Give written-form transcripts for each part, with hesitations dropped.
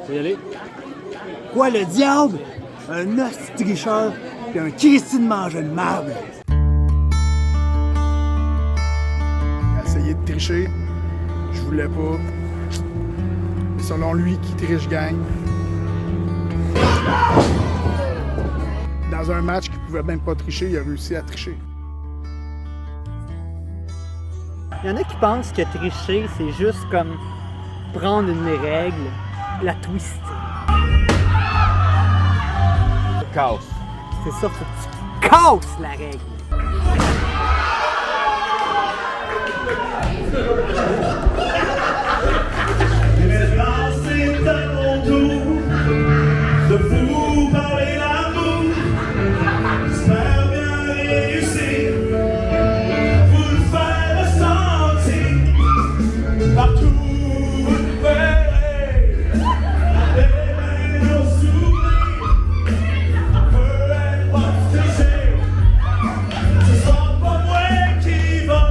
Faut y aller. Quoi, le diable? Un hostie de tricheur pis un Christy de manger de marbre. Il a essayé de tricher. Je voulais pas. Mais selon lui, qui triche gagne. Dans un match qu'il pouvait même pas tricher, il a réussi à tricher. Il y en a qui pensent que tricher, c'est juste comme prendre une règle, la twister. Chaos. C'est ça, faut que tu casses la règle. C'est à mon tour de vous parler l'amour. J'espère bien réussir, vous le faire ressentir. Partout vous le verrez, les mains au sourire. Peu importe ce que c'est, ce sera pas moi qui va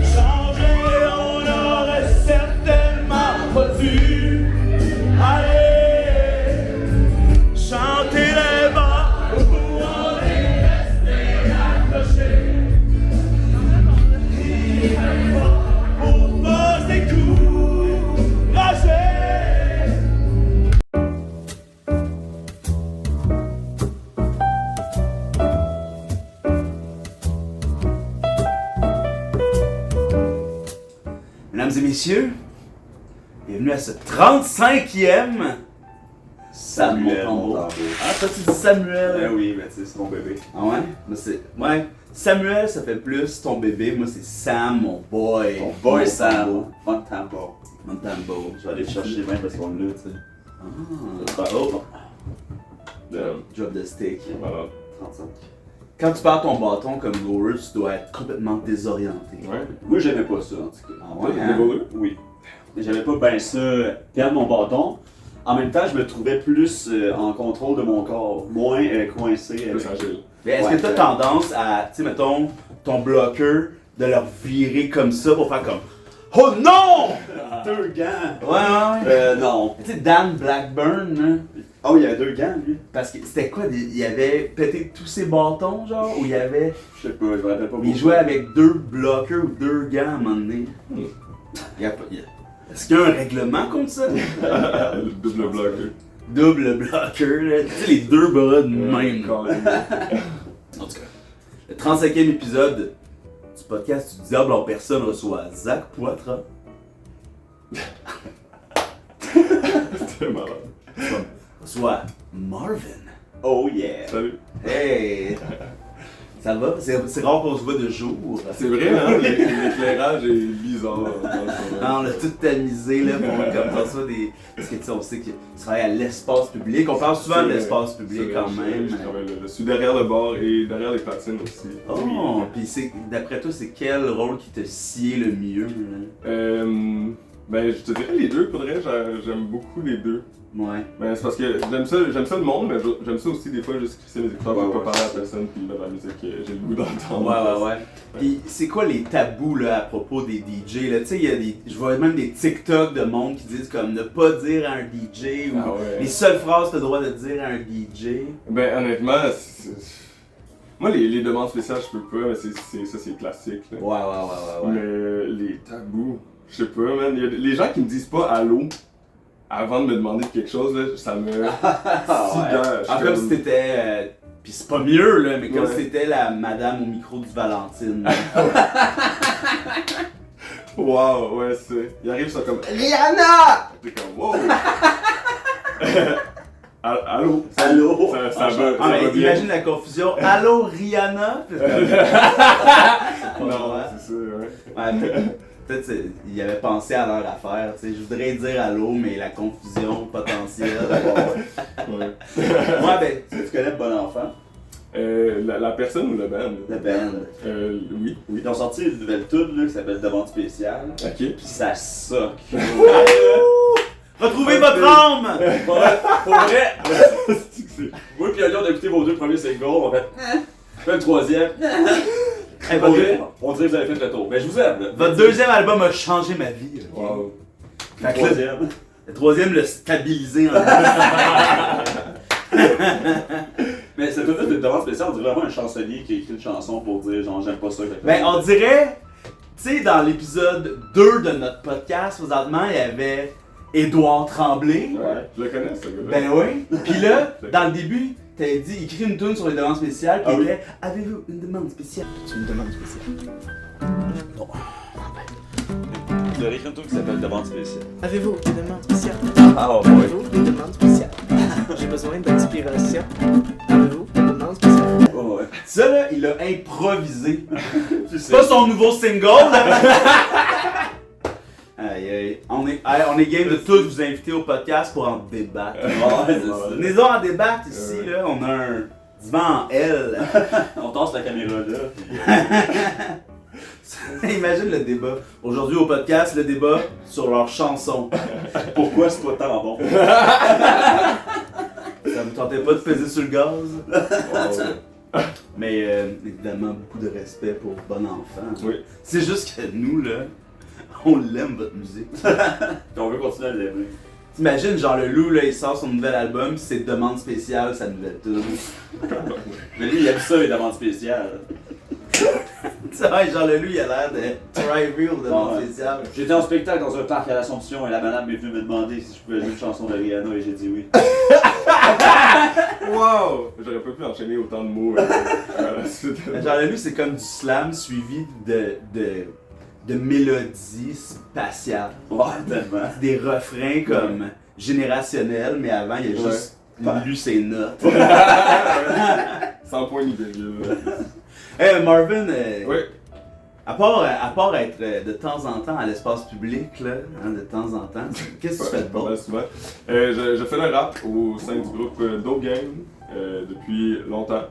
changer. On aurait certainement pas dû aller chanter les bas où on est resté accroché. Pour pas s'écourager. Mesdames et messieurs, bienvenue à ce 35e Samuel Montembeau. Montembeau. Ah, toi tu dis Samuel. Ben oui, mais tu sais, c'est mon bébé. Ah ouais? Moi c'est. Ouais. Samuel ça fait plus ton bébé, moi c'est Sam, mon boy. Ton boy Sam, Montembeau. Montembeau. Je vais aller le chercher même parce qu'on l'a, tu sais. Ah. Oh! Drop the stick. Voilà, 35. Quand tu perds ton bâton comme goaler, tu dois être complètement désorienté. Ouais. Moi, j'aimais pas ça, en tout cas. Ah ouais, hein? Oui. Mais j'aimais pas bien ça, perdre mon bâton. En même temps, je me trouvais plus en contrôle de mon corps, moins coincé. Plus agile. Mais est-ce que tu as tendance à, tu sais, mettons, ton bloqueur, de leur virer comme ça pour faire comme oh non! 2 gants! Ouais. Non. Tu sais, Dan Blackburn, là, Oh, il y avait 2 gants, lui. parce que c'était quoi, il avait pété tous ses bâtons, genre, ou il y avait. Je sais pas, je me rappelle pas. Il jouait avec 2 bloqueurs ou 2 gants à un moment donné. Est-ce qu'il y a un règlement contre ça? Le double bloqueur. Double bloqueur, là, tu sais, les 2 bras de même. En tout cas, le 35e épisode du podcast du Diable en personne reçoit Zach Poitras. C'était malade. Reçoit Marvin. Oh yeah! Salut. Hey! Ça va? C'est rare qu'on se voit de jour. C'est vrai, hein? L'éclairage est bizarre. Non, on a tout tamisé là pour comme ça des. Parce que tu sais, on sait que tu travailles à l'espace public. On parle souvent de l'espace public quand même. Je suis derrière le bar et derrière les platines aussi. Oh! Puis d'après toi, c'est quel rôle qui te sied le mieux? Là? Ben, je te dirais les deux, faudrait, j'aime beaucoup les deux. Ouais. Ben, c'est parce que j'aime ça le monde, mais j'aime ça aussi des fois juste crisser mes écouteurs pour pas parler à la personne puis mettre la musique que j'ai le goût d'entendre. Ouais. Puis c'est quoi les tabous là à propos des DJ là? Tu sais, il y a des. Je vois même des TikTok de monde qui disent comme ne pas dire à un DJ ou les seules phrases que tu as le droit de dire à un DJ. Ben, honnêtement, moi les demandes spéciales je peux pas, mais ça c'est classique. Là. Ouais. Mais les tabous, je sais pas, man. Il y a les gens qui me disent pas allô avant de me demander quelque chose, là, ça me sidère. Comme si t'étais. Pis c'est pas mieux là, mais comme Ouais. si t'étais la madame au micro du Valentine. Wow, ouais, c'est. Ils arrivent, ils sont comme Rihanna! T'es comme wow! Allô? Allô? Ça va, Ah, mais bien. imagine la confusion. Allô Rihanna? Non, c'est ça, ouais. Ouais, peut-être il avait pensé à leur affaire, tu sais, je voudrais dire allô, mais la confusion potentielle. Ouais. Ouais, ben, Tu connais le bon enfant? La personne ou le band? La band. Oui. Ils ont sorti une nouvelle tune là, qui s'appelle Demande spéciale. Ok. Puis ça soque. retrouvez votre âme! Pour vrai, moi pis Oli, on a écouté vos 2 premiers singles, on fait le 3e. Hey, Pour vrai, on dirait que vous avez fait le tour. Mais je vous aime. Là. Votre 2e album a changé ma vie. Ok? Wow. Le 3e. Le troisième, le stabiliser en Mais c'est peut-être une demande spéciale, on dirait vraiment un chansonnier qui a écrit une chanson pour dire genre j'aime pas ça. Ben, on dirait, tu sais, dans l'épisode 2 de notre podcast, présentement, il y avait Édouard Tremblay. Ouais, je le connais, ce gars-là. Ben oui. Puis là, dans le début, t'avais dit, écris une tune sur les demandes spéciales, puis était, avez-vous une demande spéciale? C'est une demande spéciale. Il y a écrit une tune qui s'appelle Demande spéciale. Avez-vous une demande spéciale? Ah ouais. Avez-vous une demande spéciale? J'ai besoin d'inspiration. Avez-vous une demande spéciale? Oh, ouais. Ça, là, il a improvisé. C'est pas son nouveau single, là. Aïe, aïe. On est game de tous vous inviter au podcast pour en débattre. Ouais, c'est ça. Venez en débattre ici, là. On a un divan en L. On tasse la caméra là. Puis... Imagine le débat. Aujourd'hui au podcast, le débat sur leurs chansons. Pourquoi c'est toi tant bon? Ça vous tentait pas de peser sur le gaz? Mais évidemment, beaucoup de respect pour Bon Enfant. Oui. C'est juste que nous, là, on l'aime votre musique. Puis on veut continuer à l'aimer. T'imagines, genre le Loup, là, il sort son nouvel album, pis c'est demande spéciale, sa nouvelle tune. Mais lui, il aime ça, les demandes spéciales. C'est vrai, genre le Loup, il a l'air de try real demande Ouais. spéciale. J'étais en spectacle dans un parc à l'Assomption et la madame m'est venue me demander si je pouvais jouer une chanson de Rihanna et j'ai dit oui. Wow! J'aurais pas pu enchaîner autant de mots. Genre le Loup, c'est comme du slam suivi de mélodies spatiales. Ouais, tellement. Des refrains comme générationnels, mais avant, il y a juste lu ses notes. Sans point ni virgule. Hey Marvin, Oui. à part être de temps en temps à l'espace public, là, hein, de temps en temps, qu'est-ce que tu fais de Pas bon? mal souvent. Je fais le rap au sein du groupe Dope Gang depuis longtemps.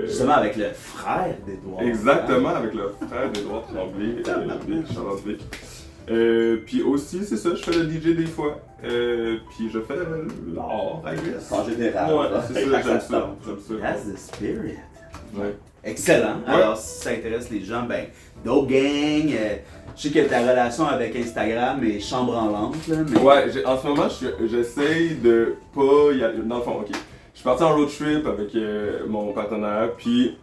Justement avec le frère d'Edouard. Exactement, avec le frère d'Edouard Tremblay, Charlotte Vic. Puis aussi, c'est ça, je fais le DJ des fois. Puis je fais l'art, I guess. En général. Ouais, là. c'est ça, j'aime ça. That's the spirit. Ouais. Excellent. Ouais. Alors, si ça intéresse les gens, ben, Dope Gang, je sais que ta relation avec Instagram est chambre en lampe, là, mais... Ouais, en ce moment, j'essaye de pas y aller. Dans le fond, ok. Je suis parti en road trip avec mon partenaire, puis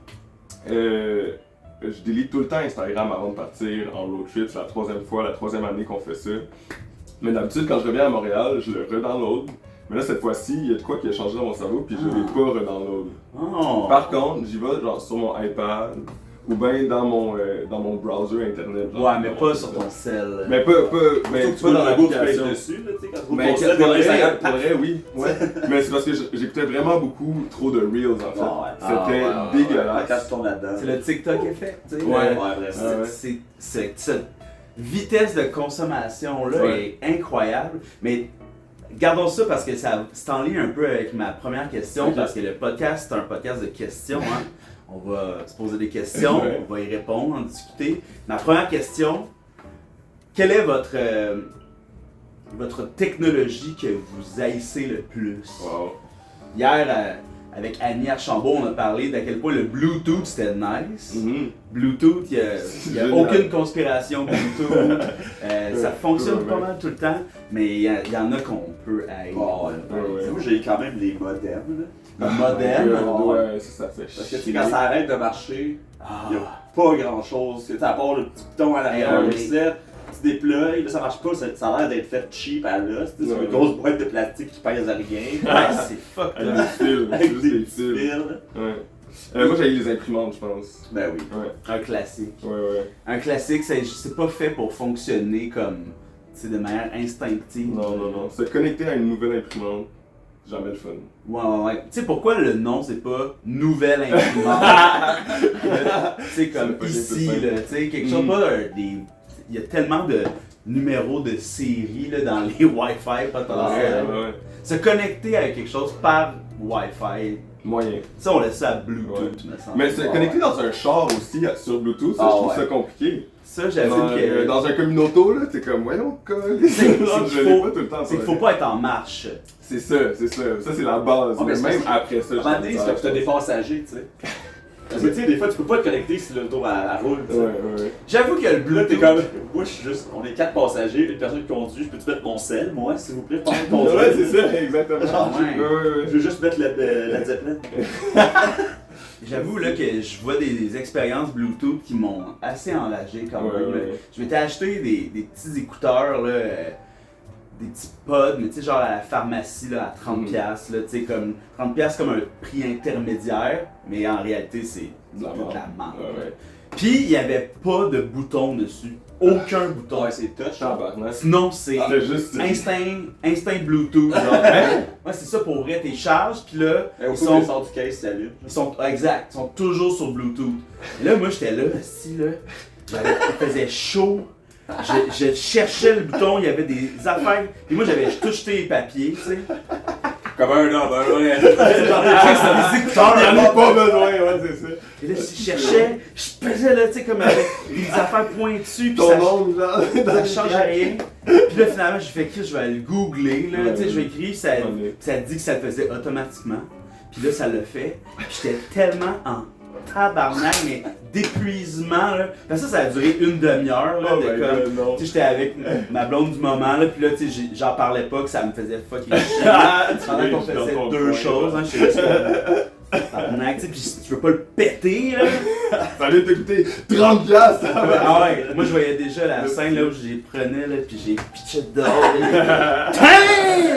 je délite tout le temps Instagram avant de partir en road trip. C'est la troisième année qu'on fait ça. Mais d'habitude, quand je reviens à Montréal, je le redownload. Mais là, cette fois-ci, il y a de quoi qui a changé dans mon cerveau, puis je l'ai pas redownload. Oh. Par contre, j'y vais genre sur mon iPad, ou bien dans mon browser internet. Genre, Ouais, mais pas sur ton sel. Mais pas dans la boucle l'application. dessus, là, tu sais, quand tu Mais poses ça pour dans Instagram. vrai, oui. Ouais. Mais c'est parce que j'écoutais vraiment beaucoup trop de Reels en fait. Ah ouais. C'était Quand dégueulasse. tu tournes là-dedans. C'est le TikTok effect, tu sais. Ouais. le- vraiment. Cette vitesse de consommation-là Ouais. est incroyable. Mais gardons ça parce que ça c'est en lien un peu avec ma première question, Ok. parce que le podcast, c'est un podcast de questions. Hein. On va se poser des questions, Ouais. on va y répondre, en discuter. Ma première question, quelle est votre technologie que vous haïssez le plus? Wow. Hier, avec Annie Archambault, on a parlé d'à quel point le Bluetooth c'était nice. Mhm. Bluetooth, il n'y a Génial. aucune conspiration Bluetooth. Ça fonctionne Ouais. pas mal tout le temps, mais il y en a qu'on peut haïr. Oh, ouais. Ouais. Moi, j'ai quand même les modems. Là. Le modem. Ouais, ça fait Parce que tu sais, chier. quand ça arrête de marcher, Ah. il n'y a pas grand chose. À part le petit bouton à l'arrière, Eh le oui. reset, tu déploies, là ça marche pas, ça a l'air d'être fait cheap à l'os. C'est Ouais. une grosse boîte de plastique qui pèse à rien. Ouais, c'est fucked Avec up. des fils, Avec juste des des petits fils. fils. Ouais. Moi j'ai les imprimantes, je pense. Ben oui. Ouais, Un classique. ouais. Un classique, c'est pas fait pour fonctionner comme, de manière instinctive. Non. Se connecter à une nouvelle imprimante, jamais le fun. Ouais. Tu sais pourquoi le nom c'est pas nouvelle imprimante? Tu sais, comme C'est pas ici, bien plus là, tu sais, quelque chose, pas des. Il y a tellement de numéros de série là, dans les Wi-Fi potentiels. Ouais. Se connecter à quelque chose par Wi-Fi, Moyen. ça on laisse ça à Bluetooth, me semble. Mais se connecter dans un char aussi sur Bluetooth, ça, Ah, je trouve ouais. ça compliqué. Ça, j'avoue que. Dans un communauto, là, t'es comme, voyons, colle. C'est Je l'ai pas tout le temps. c'est qu'il faut pas être en marche. C'est ça. Ça, c'est la base. Ah, mais mais c'est même parce après ça, À un moment donné, c'est parce que t'as des passagers, tu sais. Parce que tu sais, des fois, tu peux pas te connecter si l'auto elle roule. tu sais. Ouais. J'avoue que le Là, Bluetooth. t'es comme, moi, je suis juste, on est 4 passagers, une personne qui conduit, je peux-tu mettre mon sel, moi, s'il vous plaît, pendant que conduire? Ouais, c'est ça, exactement. Genre, Ouais. Je veux juste mettre la Zeppelin. J'avoue là, que je vois des expériences Bluetooth qui m'ont assez enragé quand même. là. Ouais. Je m'étais acheté des petits écouteurs, là, des petits pods, mais tu sais, genre à la pharmacie là, à 30$, là, tu sais, comme 30$ comme un prix intermédiaire, mais en réalité, c'est De la de merde. la merde. Ouais. Puis, il n'y avait pas de bouton dessus. Aucun bouton. Ouais, c'est touch. Tabarnak. Sinon, c'est C'était juste. instinct Bluetooth. Genre. Ouais, c'est ça pour vrai, t'es charges, puis là, Au ils coup, sont le sort du case, ça allume. exact, ils sont toujours sur Bluetooth. Et là, moi, j'étais là, assis, là, il faisait chaud. Je cherchais le bouton, il y avait des affaires. Puis moi, j'avais tout jeté les papiers, tu sais. Comme un homme, ouais. Genre, des écouteurs, J'en ai pas besoin, ouais, c'est ça. Et là, je cherchais, je pesais là, tu sais, comme avec des affaires pointues, puis Ton ça, nom, genre. ça change rien. Puis là, finalement, j'ai fait que je vais aller le googler, là, tu sais, je vais écrire, ça dit que ça le faisait automatiquement. Puis là, ça l'a fait. Puis j'étais tellement en tabarnak, mais d'épuisement, là. Parce que ça a duré une demi-heure, là, Oh de my comme... God, non. Tu sais, j'étais avec ma blonde du moment, là, puis là, tu sais, j'en parlais pas, que ça me faisait fucking chier. Pendant qu'on faisait dans ton deux coin, choses, là. hein, je suis tabarnak, tu sais, pis tu veux pas le péter, là. Ça vient de te coûter 30$, ça va. Ah ouais, moi je voyais déjà la scène là où je les prenais, là, pis j'ai pitché dehors.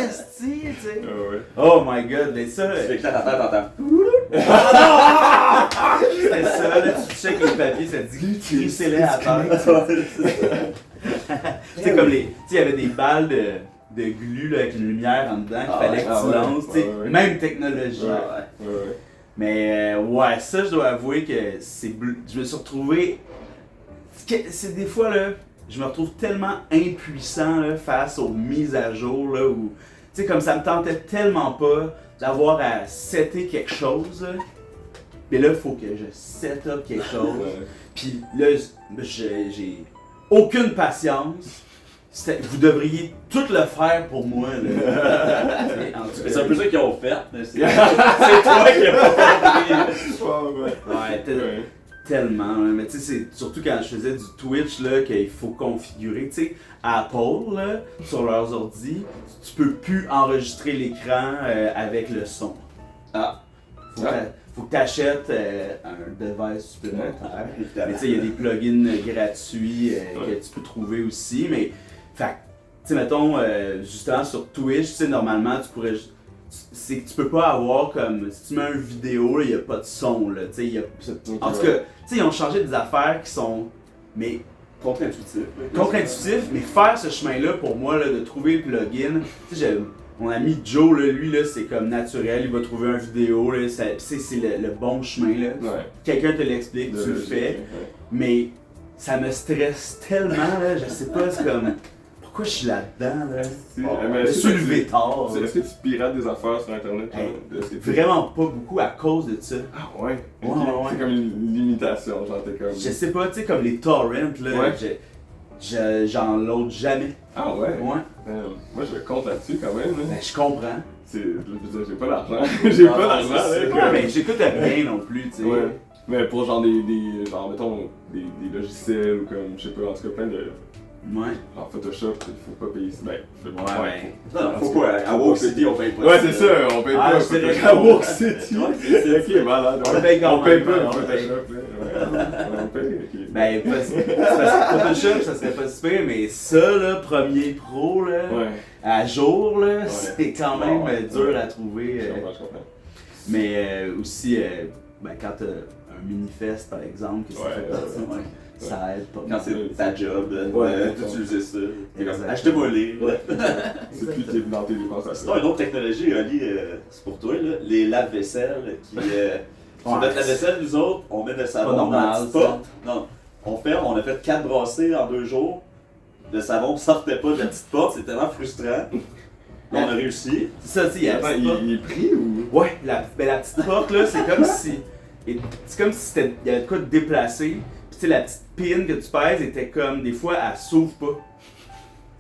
Esti, tu sais. Ouais. Oh my god, mais ça, Tu l'éclates à terre, t'entends. c'était ça, là, tu checkes les papiers, ça dit crissez-les à terre. C'est comme les. Tu sais, il y avait des balles de glu là, avec une lumière en dedans qu'il fallait que tu ouais, lances, tu sais. ouais. Même technologie. Ouais. Mais ouais, ça, je dois avouer que je me suis retrouvé. C'est des fois, là, je me retrouve tellement impuissant là, face aux mises à jour, là, où. Tu sais, comme ça me tentait tellement pas d'avoir à setter quelque chose, là. Mais là, il faut que je set up quelque chose. Ouais. Puis là, j'ai aucune patience. Vous devriez tout le faire pour moi. Là. En tout cas, C'est un peu ça qu'ils ont fait, mais c'est toi qui as pas compris. Ouais, tellement. Hein. Mais tu sais, c'est surtout quand je faisais du Twitch là, qu'il faut configurer. Tu sais, Apple, là, sur leurs ordi, tu peux plus enregistrer l'écran avec le son. Ah. Faut que tu achètes un device supplémentaire. Mais Évidemment. tu sais, il y a des plugins gratuits que tu peux trouver aussi. Mais, fait tu sais, mettons, justement sur Twitch, tu sais, normalement, tu pourrais. C'est que tu peux pas avoir comme. Si tu mets une vidéo, il n'y a pas de son, là. Tu sais, en tout cas, tu sais, ils ont changé des affaires qui sont. Mais. Contre-intuitif. Contre-intuitif, mais faire ce chemin-là pour moi, là, de trouver le plugin. Tu sais, mon ami Joe, là, lui, là, c'est comme naturel, il va trouver une vidéo, là, c'est le bon chemin, là. Ouais. Quelqu'un te l'explique, tu le fais, mais ça me stresse tellement, là, je sais pas, c'est comme, pourquoi je suis là-dedans, là? Mais Je me suis levé tard. Est-ce que tu pirates des affaires sur internet? Hey, Est-ce que tu- Vraiment pas beaucoup à cause de ça. Ah ouais? Ouais, Ok. ouais. C'est comme une limitation, genre t'es comme. Je sais pas, tu sais, comme les torrents, là, Ouais. j'en load jamais. Ah ouais? Ouais. Moi je compte là-dessus quand même. Là. Ben, je comprends. Je veux dire, j'ai pas d'argent. J'ai Ah, pas non, d'argent, c'est là. ça. Ouais, mais j'écoute rien non plus, tu sais. Ouais. Mais pour genre genre mettons des logiciels ou comme je sais pas, en tout cas plein de. Ouais. Genre Photoshop, il faut pas payer. Ben, je sais pas. Ouais. Non, faut pas. À Walk City, on paye pas. Ouais, c'est ça, on paye Ah, pas. je dirais Photoshop. qu'à Walk City. Ouais, c'est Ok, malade. On paye quand On paye même, pas on Photoshop, paye. là. Ouais, on paye, ok. Ben, c'est parce que Photoshop, ça serait pas super, mais ça, là, Premiere Pro, là, Ouais. à jour, là, Ouais. c'est quand même Ouais. dur à trouver. Je comprends. Mais aussi, ben, quand t'as un mini-fest, par exemple, que ça Ouais, fait partie, ouais. ça aide pas Quand mal. c'est ta job, Ouais. d'utiliser ça. Exactement. Achetez-moi les. C'est plus t'es dans tes dépenses à Sinon, une autre technologie, Ali, c'est pour toi, là, les lave-vaisselle qui. Sur Ouais. notre lave-vaisselle, nous autres, on met le savon Pas dans normal, la petite ça. porte. Non, on ferme, on a fait 4 brassées en 2 jours. Le savon sortait pas de la petite porte, c'est tellement frustrant. Là, on a réussi. C'est ça, tu sais, il y a la Attends, petite porte. il est pris ou? Ouais, la petite porte, là, c'est comme si. C'est comme si il y avait de quoi de déplacer. Puis, tu sais, la petite pin que tu pèses était comme, des fois, elle s'ouvre pas.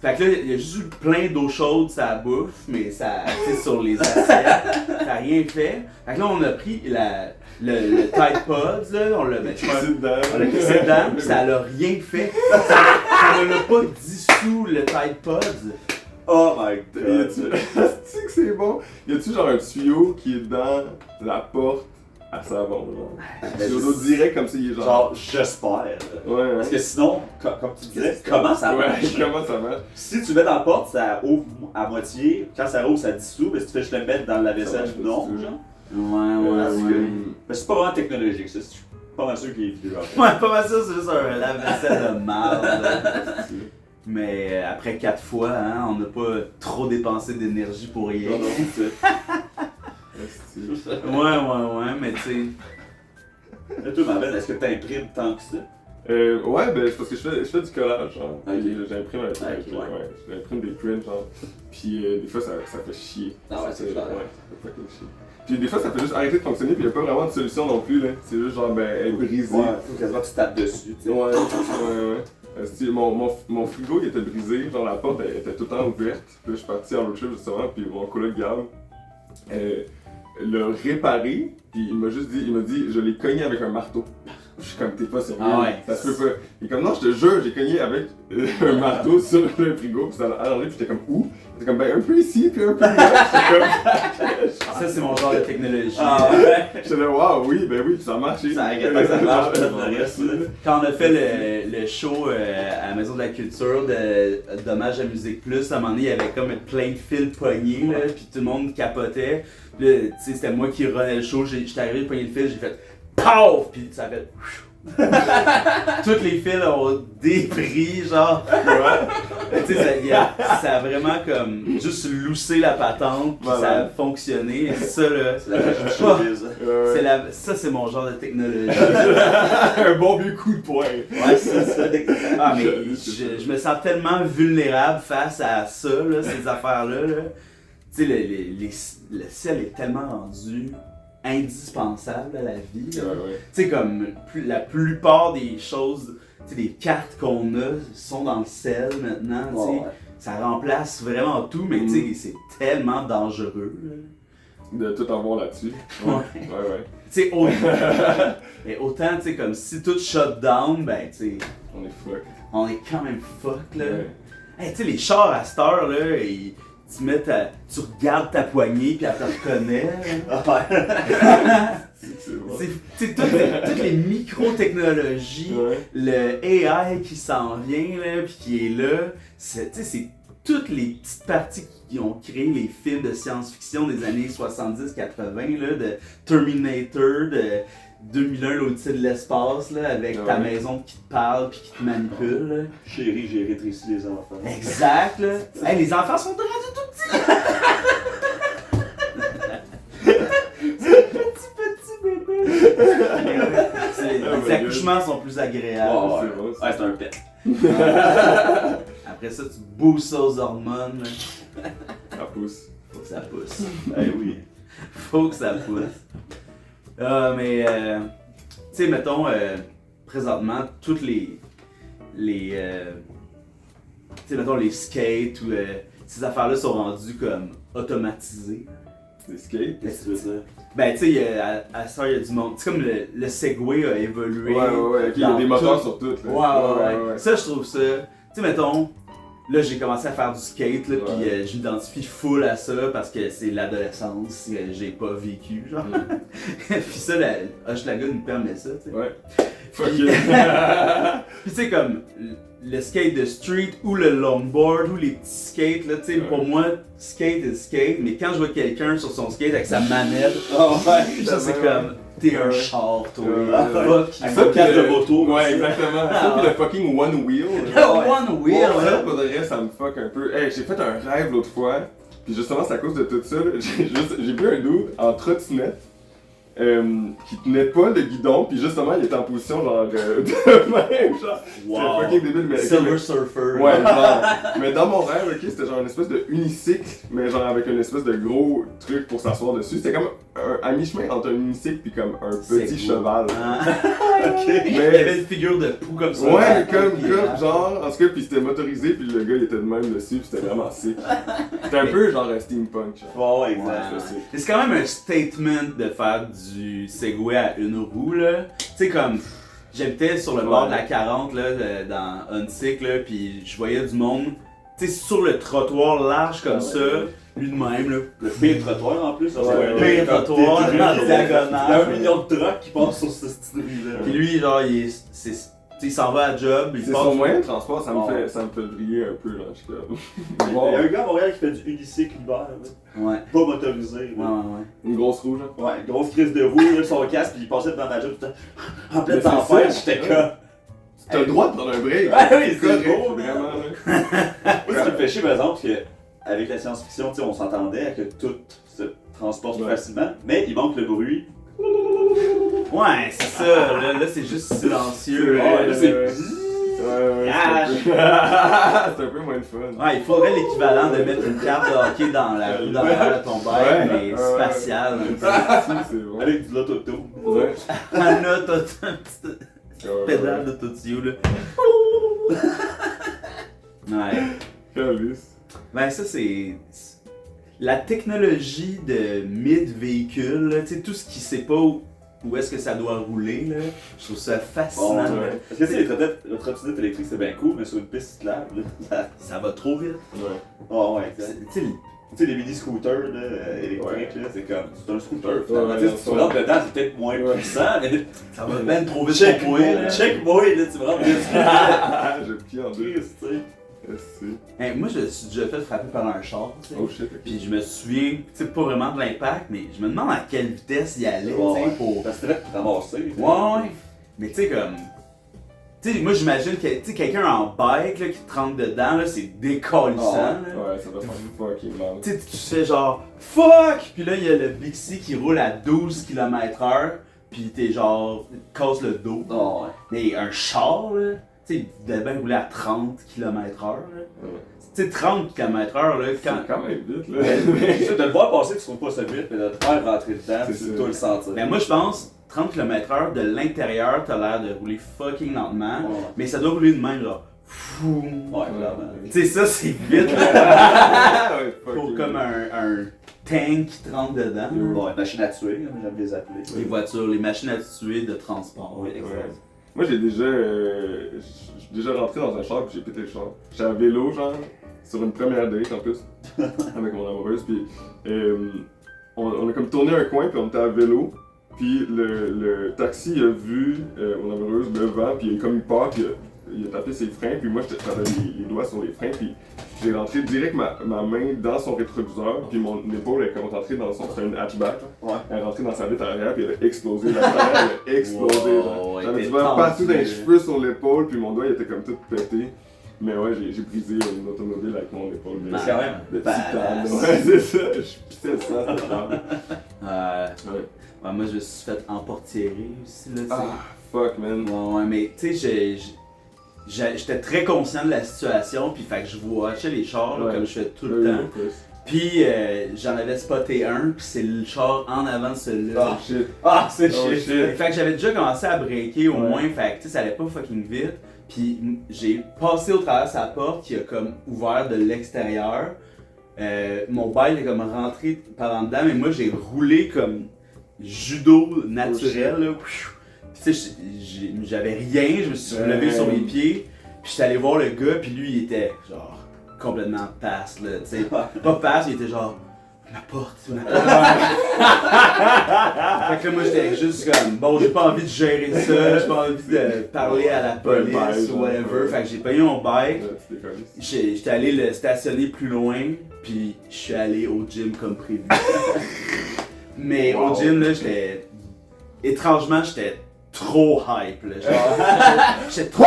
Fait que là, il y a juste eu plein d'eau chaude, ça bouffe, mais ça, tu sais, sur les assiettes, ça a rien fait. Fait que là, on a pris le Tide Pods, là, on l'a mis dedans, pis ça l'a rien fait. Ça ne l'a pas dissous, le Tide Pods. Oh my god. Tu sais que c'est bon? Y a-tu genre un tuyau qui est dans la porte à savon, genre? Tuyau d'eau direct comme s'il est Genre, j'espère. Ouais, Parce que sinon, comme tu disais, comment ça marche? Ouais, comment ça marche? Si tu mets dans la porte, ça ouvre à moitié. Quand ça ouvre, ça dissout. Mais si tu fais juste le mettre dans la vaisselle, Ça non. marche, Genre. Ouais. Mais c'est pas vraiment technologique, ça. Je suis pas mal sûr qu'il est vidéo. Ouais, pas mal ça, c'est juste un lave-vaisselle de merde. Là. Mais après 4 fois, hein, on n'a pas trop dépensé d'énergie pour rien. Non, c'est Ouais, mais tu sais. Et toi, Marvel, est-ce que t'imprimes tant que ça? Ouais, ben c'est parce que je fais du collage, genre. Ok. J'imprime un truc, Ok, ouais. ouais. J'imprime des prints, genre. Puis des fois, ça fait chier. Ah ouais, c'est Ouais, clair. ça fait fucking chier. Puis des fois, ça fait juste arrêter de fonctionner, puis y a pas vraiment de solution non plus, là. C'est juste genre, ben, elle est brisée. Ouais, faut quasiment que tu tapes dessus, tu sais. Ouais. Mon frigo il était brisé, genre la porte elle était tout le temps ouverte. Puis là, je suis parti en road trip justement, puis mon coloc Gab l'a réparé, puis il m'a dit, je l'ai cogné avec un marteau. Je suis comme, t'es pas sérieux, Ah ouais. ça se peut pas. Il est comme, non, je te jure, j'ai cogné avec un marteau sur le frigo, puis ça l'a arrangé, puis j'étais comme, où? J'étais comme, ben un peu ici, puis un peu là. Ça, c'est mon genre de technologie. Ah ouais? J'étais là, waouh, oui, ben oui, puis ça a marché. Ça inquiète, ça marche, le reste, là. Quand on a fait le show à la Maison de la Culture de d'hommage à Musique Plus, à un moment donné, il y avait comme plein de fils pognés, là, puis tout le monde capotait. Puis là, tu sais, c'était moi qui renais le show, j'étais arrivé, pogné le fil, j'ai fait PAUF! Puis ça a fait toutes les fils ont dépris, genre. Tu sais, ça a vraiment comme juste loussé la patente, puis ça a fonctionné. Et ça, là, C'est la magie du showbiz. ça, c'est mon genre de technologie. Un bon vieux coup de poing. Ouais, c'est ça. Ah, mais je me sens tellement vulnérable face à ça, là, ces affaires-là. Là. Tu sais, le ciel est tellement rendu indispensable à la vie. Là. Ouais. Tu sais, comme la plupart des choses, tu sais, les cartes qu'on a sont dans le sel maintenant. Tu sais. Ouais. Ça remplace vraiment tout, mais tu sais, c'est tellement dangereux. Là. De tout avoir là-dessus. Ouais. Tu sais, mais autant, tu sais, comme si tout shut down, ben, tu sais, On est fuck. on est quand même fuck, là. Ouais. Hey, tu sais, les chars à cette heure, là, tu regardes ta poignée puis elle te reconnaît. Ah ouais. C'est bon. C'est toutes les micro-technologies, Ouais. le AI qui s'en vient, là, puis qui est là. C'est toutes les petites parties qui ont créé les films de science-fiction des années 70-80, là, de Terminator, de 2001, l'Odyssée de l'espace, là, avec ta Ouais. maison qui te parle puis qui te manipule. Là. Chérie, j'ai rétréci les enfants. Exact, là. Hey, les enfants sont rendus tout petits! Petit bébé! Les accouchements sont plus agréables. Ouais, c'est bon, ouais, c'est un pet. Après ça, tu boostes ça aux hormones. Là. Ça pousse. Faut que ça pousse. Eh oui. Faut que ça pousse. Mais, tu sais, mettons, présentement, toutes les tu sais, mettons, les skates ou ces affaires-là sont rendues comme automatisées. Des skates. Qu'est-ce que tu veux dire? Ben, tu sais, à ça, il y a du monde. C'est comme le Segway a évolué. Ouais. Ok, il y a dans des moteurs tout. sur tout. Ouais. Ça, je trouve ça. Tu sais, mettons, là, j'ai commencé à faire du skate, là, Ouais. puis j'identifie full à ça parce que c'est l'adolescence, j'ai pas vécu, genre. Puis ça, Hochelaga nous permet ça, tu sais. Ouais. Fuck Puis- it. Puis tu sais, comme le skate de street ou le longboard ou les petits skates, là, tu sais, Ouais. pour moi, skate est skate, mais quand je vois quelqu'un sur son skate avec sa manette, Oh ouais. ça c'est comme, t'es un char, toi. Ouais. Fuck. Avec son casque de moto. Ouais, exactement. Ça, puis le fucking one wheel. One wheel, Ouais, ça, là. pour de vrai, ça me fuck un peu. Hey, j'ai fait un rêve l'autre fois, puis justement, c'est à cause de tout ça, là, j'ai vu un dude en trottinette qui tenait pas le guidon, puis justement, il était en position genre de même, genre. Wow. C'est fucking débile, mais. Silver Surfer. Ouais, genre. Mais dans mon rêve, ok, c'était genre une espèce de unicycle, mais genre avec une espèce de gros truc pour s'asseoir dessus. C'était comme à mi-chemin entre un unicycle puis comme un petit C'est beau. cheval. Ah. Ok. Il y avait une figure de poux comme ça. Ouais, comme Puis, genre, en tout cas, puis c'était motorisé, puis le gars il était de même dessus, puis c'était vraiment sick. C'était un peu genre un steampunk. Genre. Ouais, exact. Ouais. C'était sick. C'est quand même un statement de faire du Segway à une roue, là. Tu sais, comme, j'habitais sur le bord de la 40, là, dans Huntsic, là, pis je voyais du monde, tu sais, sur le trottoir large comme ça, lui de même, là. Le pire trottoir en plus. Ouais, le pire trottoir, Il y en a diagonale. 1 million de trucks qui passent sur ce style rue-là. Pis lui, genre, il s'en va à job, il C'est passe. son moyen de transport, ça me Ouais. fait vriller un peu, là. Je suis comme. Il y a un gars à Montréal qui fait du unicycle l'hiver, là. Ouais. Pas motorisé. Ouais, Là. ouais. Une grosse rouge, hein. Ouais, grosse crise de roue, là, son casque, puis il passait devant ma job tout le temps. En pleine Mais c'est tempête, ça. j'étais comme. T'as le droit de prendre un break. Ouais, oui, c'est correct, beau, vraiment, là. Moi, ce qui me fait chier, par exemple, c'est qu'avec la science-fiction, tu sais, on s'entendait à que tout se transporte Ouais. facilement, mais il manque le bruit. Ouais, c'est ça, là c'est juste silencieux. Ouais, là, c'est. Ouais, Ah, c'est un peu moins de fun. Ouais, il faudrait l'équivalent de mettre une carte de hockey dans la roue d'arrière de ton bike, Ouais, mais ouais, spatiale. C'est bon. Avec du loto. Ouais. Un auto, un petit Ouais, pédale d'autotio, là. Ouais. Calice. Ben ça c'est... La technologie de mid-véhicule, là, tu sais, tout ce qui sait pas où est-ce que ça doit rouler, là, je trouve ça fascinant. Bon, ouais. Parce que tu sais, les trottinettes électriques, c'est bien cool, mais sur une piste cyclable, là, Ça va trop vite. Ouais. Oh, ouais, exact. Tu sais, Tu sais, les mini-scooters là, électriques, là, c'est comme. C'est un scooter, finalement. Ouais, Tu sais, si tu ouais. rentres dedans, c'est peut-être moins puissant, mais. ça va ben trop vite Check pour moi, là. moi, là, tu me rentres dedans. Je plie en deux. Christ, tu sais. C'est. Hey, moi, je me suis déjà fait frapper par un char, tu sais. Oh shit, ok. Puis je me souviens, tu sais, pas vraiment de l'impact, mais je me demande à quelle vitesse il allait, Ouais, tu sais, ouais. pour... Parce que là, tu ramasser. Ouais. Mais tu sais, comme... Tu sais, moi, j'imagine que, tu sais, quelqu'un en bike, là, qui te rentre dedans, là, c'est décalissant, là. Ouais, ça va faire fucking mal. Tu sais, tu fais genre fuck! Puis là, il y a le Bixi qui roule à 12 km/h, puis t'es genre, il te casse le dos. Oh, ouais. Mais un char, là, tu sais, il devait bien rouler à 30 km/h, là. Ouais. Tu sais, 30 km/h, là, quand. C'est quand même vite, là. Tu sais, de le voir passer, tu trouves pas ça vite, mais de te faire rentrer dedans, C'est tu ça. dois le sentir. Mais moi, je pense, 30 km/h de l'intérieur, t'as l'air de rouler fucking lentement, Ouais. mais ça doit rouler de même, genre. Fou. Ouais, clairement. Tu sais, ça, c'est vite, là. Ouais, fucking Pour comme un tank qui te rentre dedans. Bon, une machine à tuer, comme j'aime les appeler. Les voitures, les machines à tuer de transport. Oui, exact. Ouais. Moi, j'ai déjà, j'ai déjà rentré dans un char puis j'ai pété le char. J'étais à vélo, genre, sur une première date en plus, avec mon amoureuse. Puis on a comme tourné un coin puis on était à vélo. Puis le taxi a vu mon amoureuse devant puis il a comme peur puis il a tapé ses freins. Puis moi, j'avais les doigts sur les freins. Puis j'ai rentré direct ma main dans son rétroviseur. Puis mon épaule est comme rentrée dans son. C'était une hatchback. Là. Ouais. Elle est rentrée dans sa vitre arrière puis elle a explosé. La tête, elle a explosé. Wow, genre. elle J'avais était du verre partout dans les tendue. cheveux, sur l'épaule, puis mon doigt il était comme tout pété. Mais ouais, j'ai brisé une automobile avec mon épaule. Ben, C'est quand même de badass. titane. Ouais, c'est ça. Je pissais le sang, c'était grave. Ouais, Ouais. moi, je me suis fait emportiérer aussi, là, tu sais. Ah, fuck, man. Ouais, mais tu sais, j'étais très conscient de la situation, puis fait que je watchais les chars, là, Ouais. comme je fais tout le temps. Puis j'en avais spoté un, puis c'est le char en avant de celui-là. Ah, shit. Ah, c'est Oh, shit. shit. Fait que j'avais déjà commencé à breaker au Ouais. moins, fait que tu sais, ça allait pas fucking vite. Puis j'ai passé au travers de sa porte qui a comme ouvert de l'extérieur. Mon bike est comme rentré par en dedans, mais moi j'ai roulé comme judo naturel. Là. Puis tu sais, j'avais rien, je me suis relevé sur mes pieds. Puis j'étais allé voir le gars, puis lui il était genre complètement passe, là, tu sais. Pas passe, il était genre ma porte. Fait que là, moi j'étais juste comme bon, j'ai pas envie de gérer ça, j'ai pas envie de parler à la police bike, ou whatever. ouais. Fait que j'ai payé mon bike. Ouais, tu décolles. J'étais allé le stationner plus loin, puis je suis allé au gym comme prévu. Mais Wow. au gym, là, j'étais. Étrangement, j'étais trop hype, là. J'étais trop!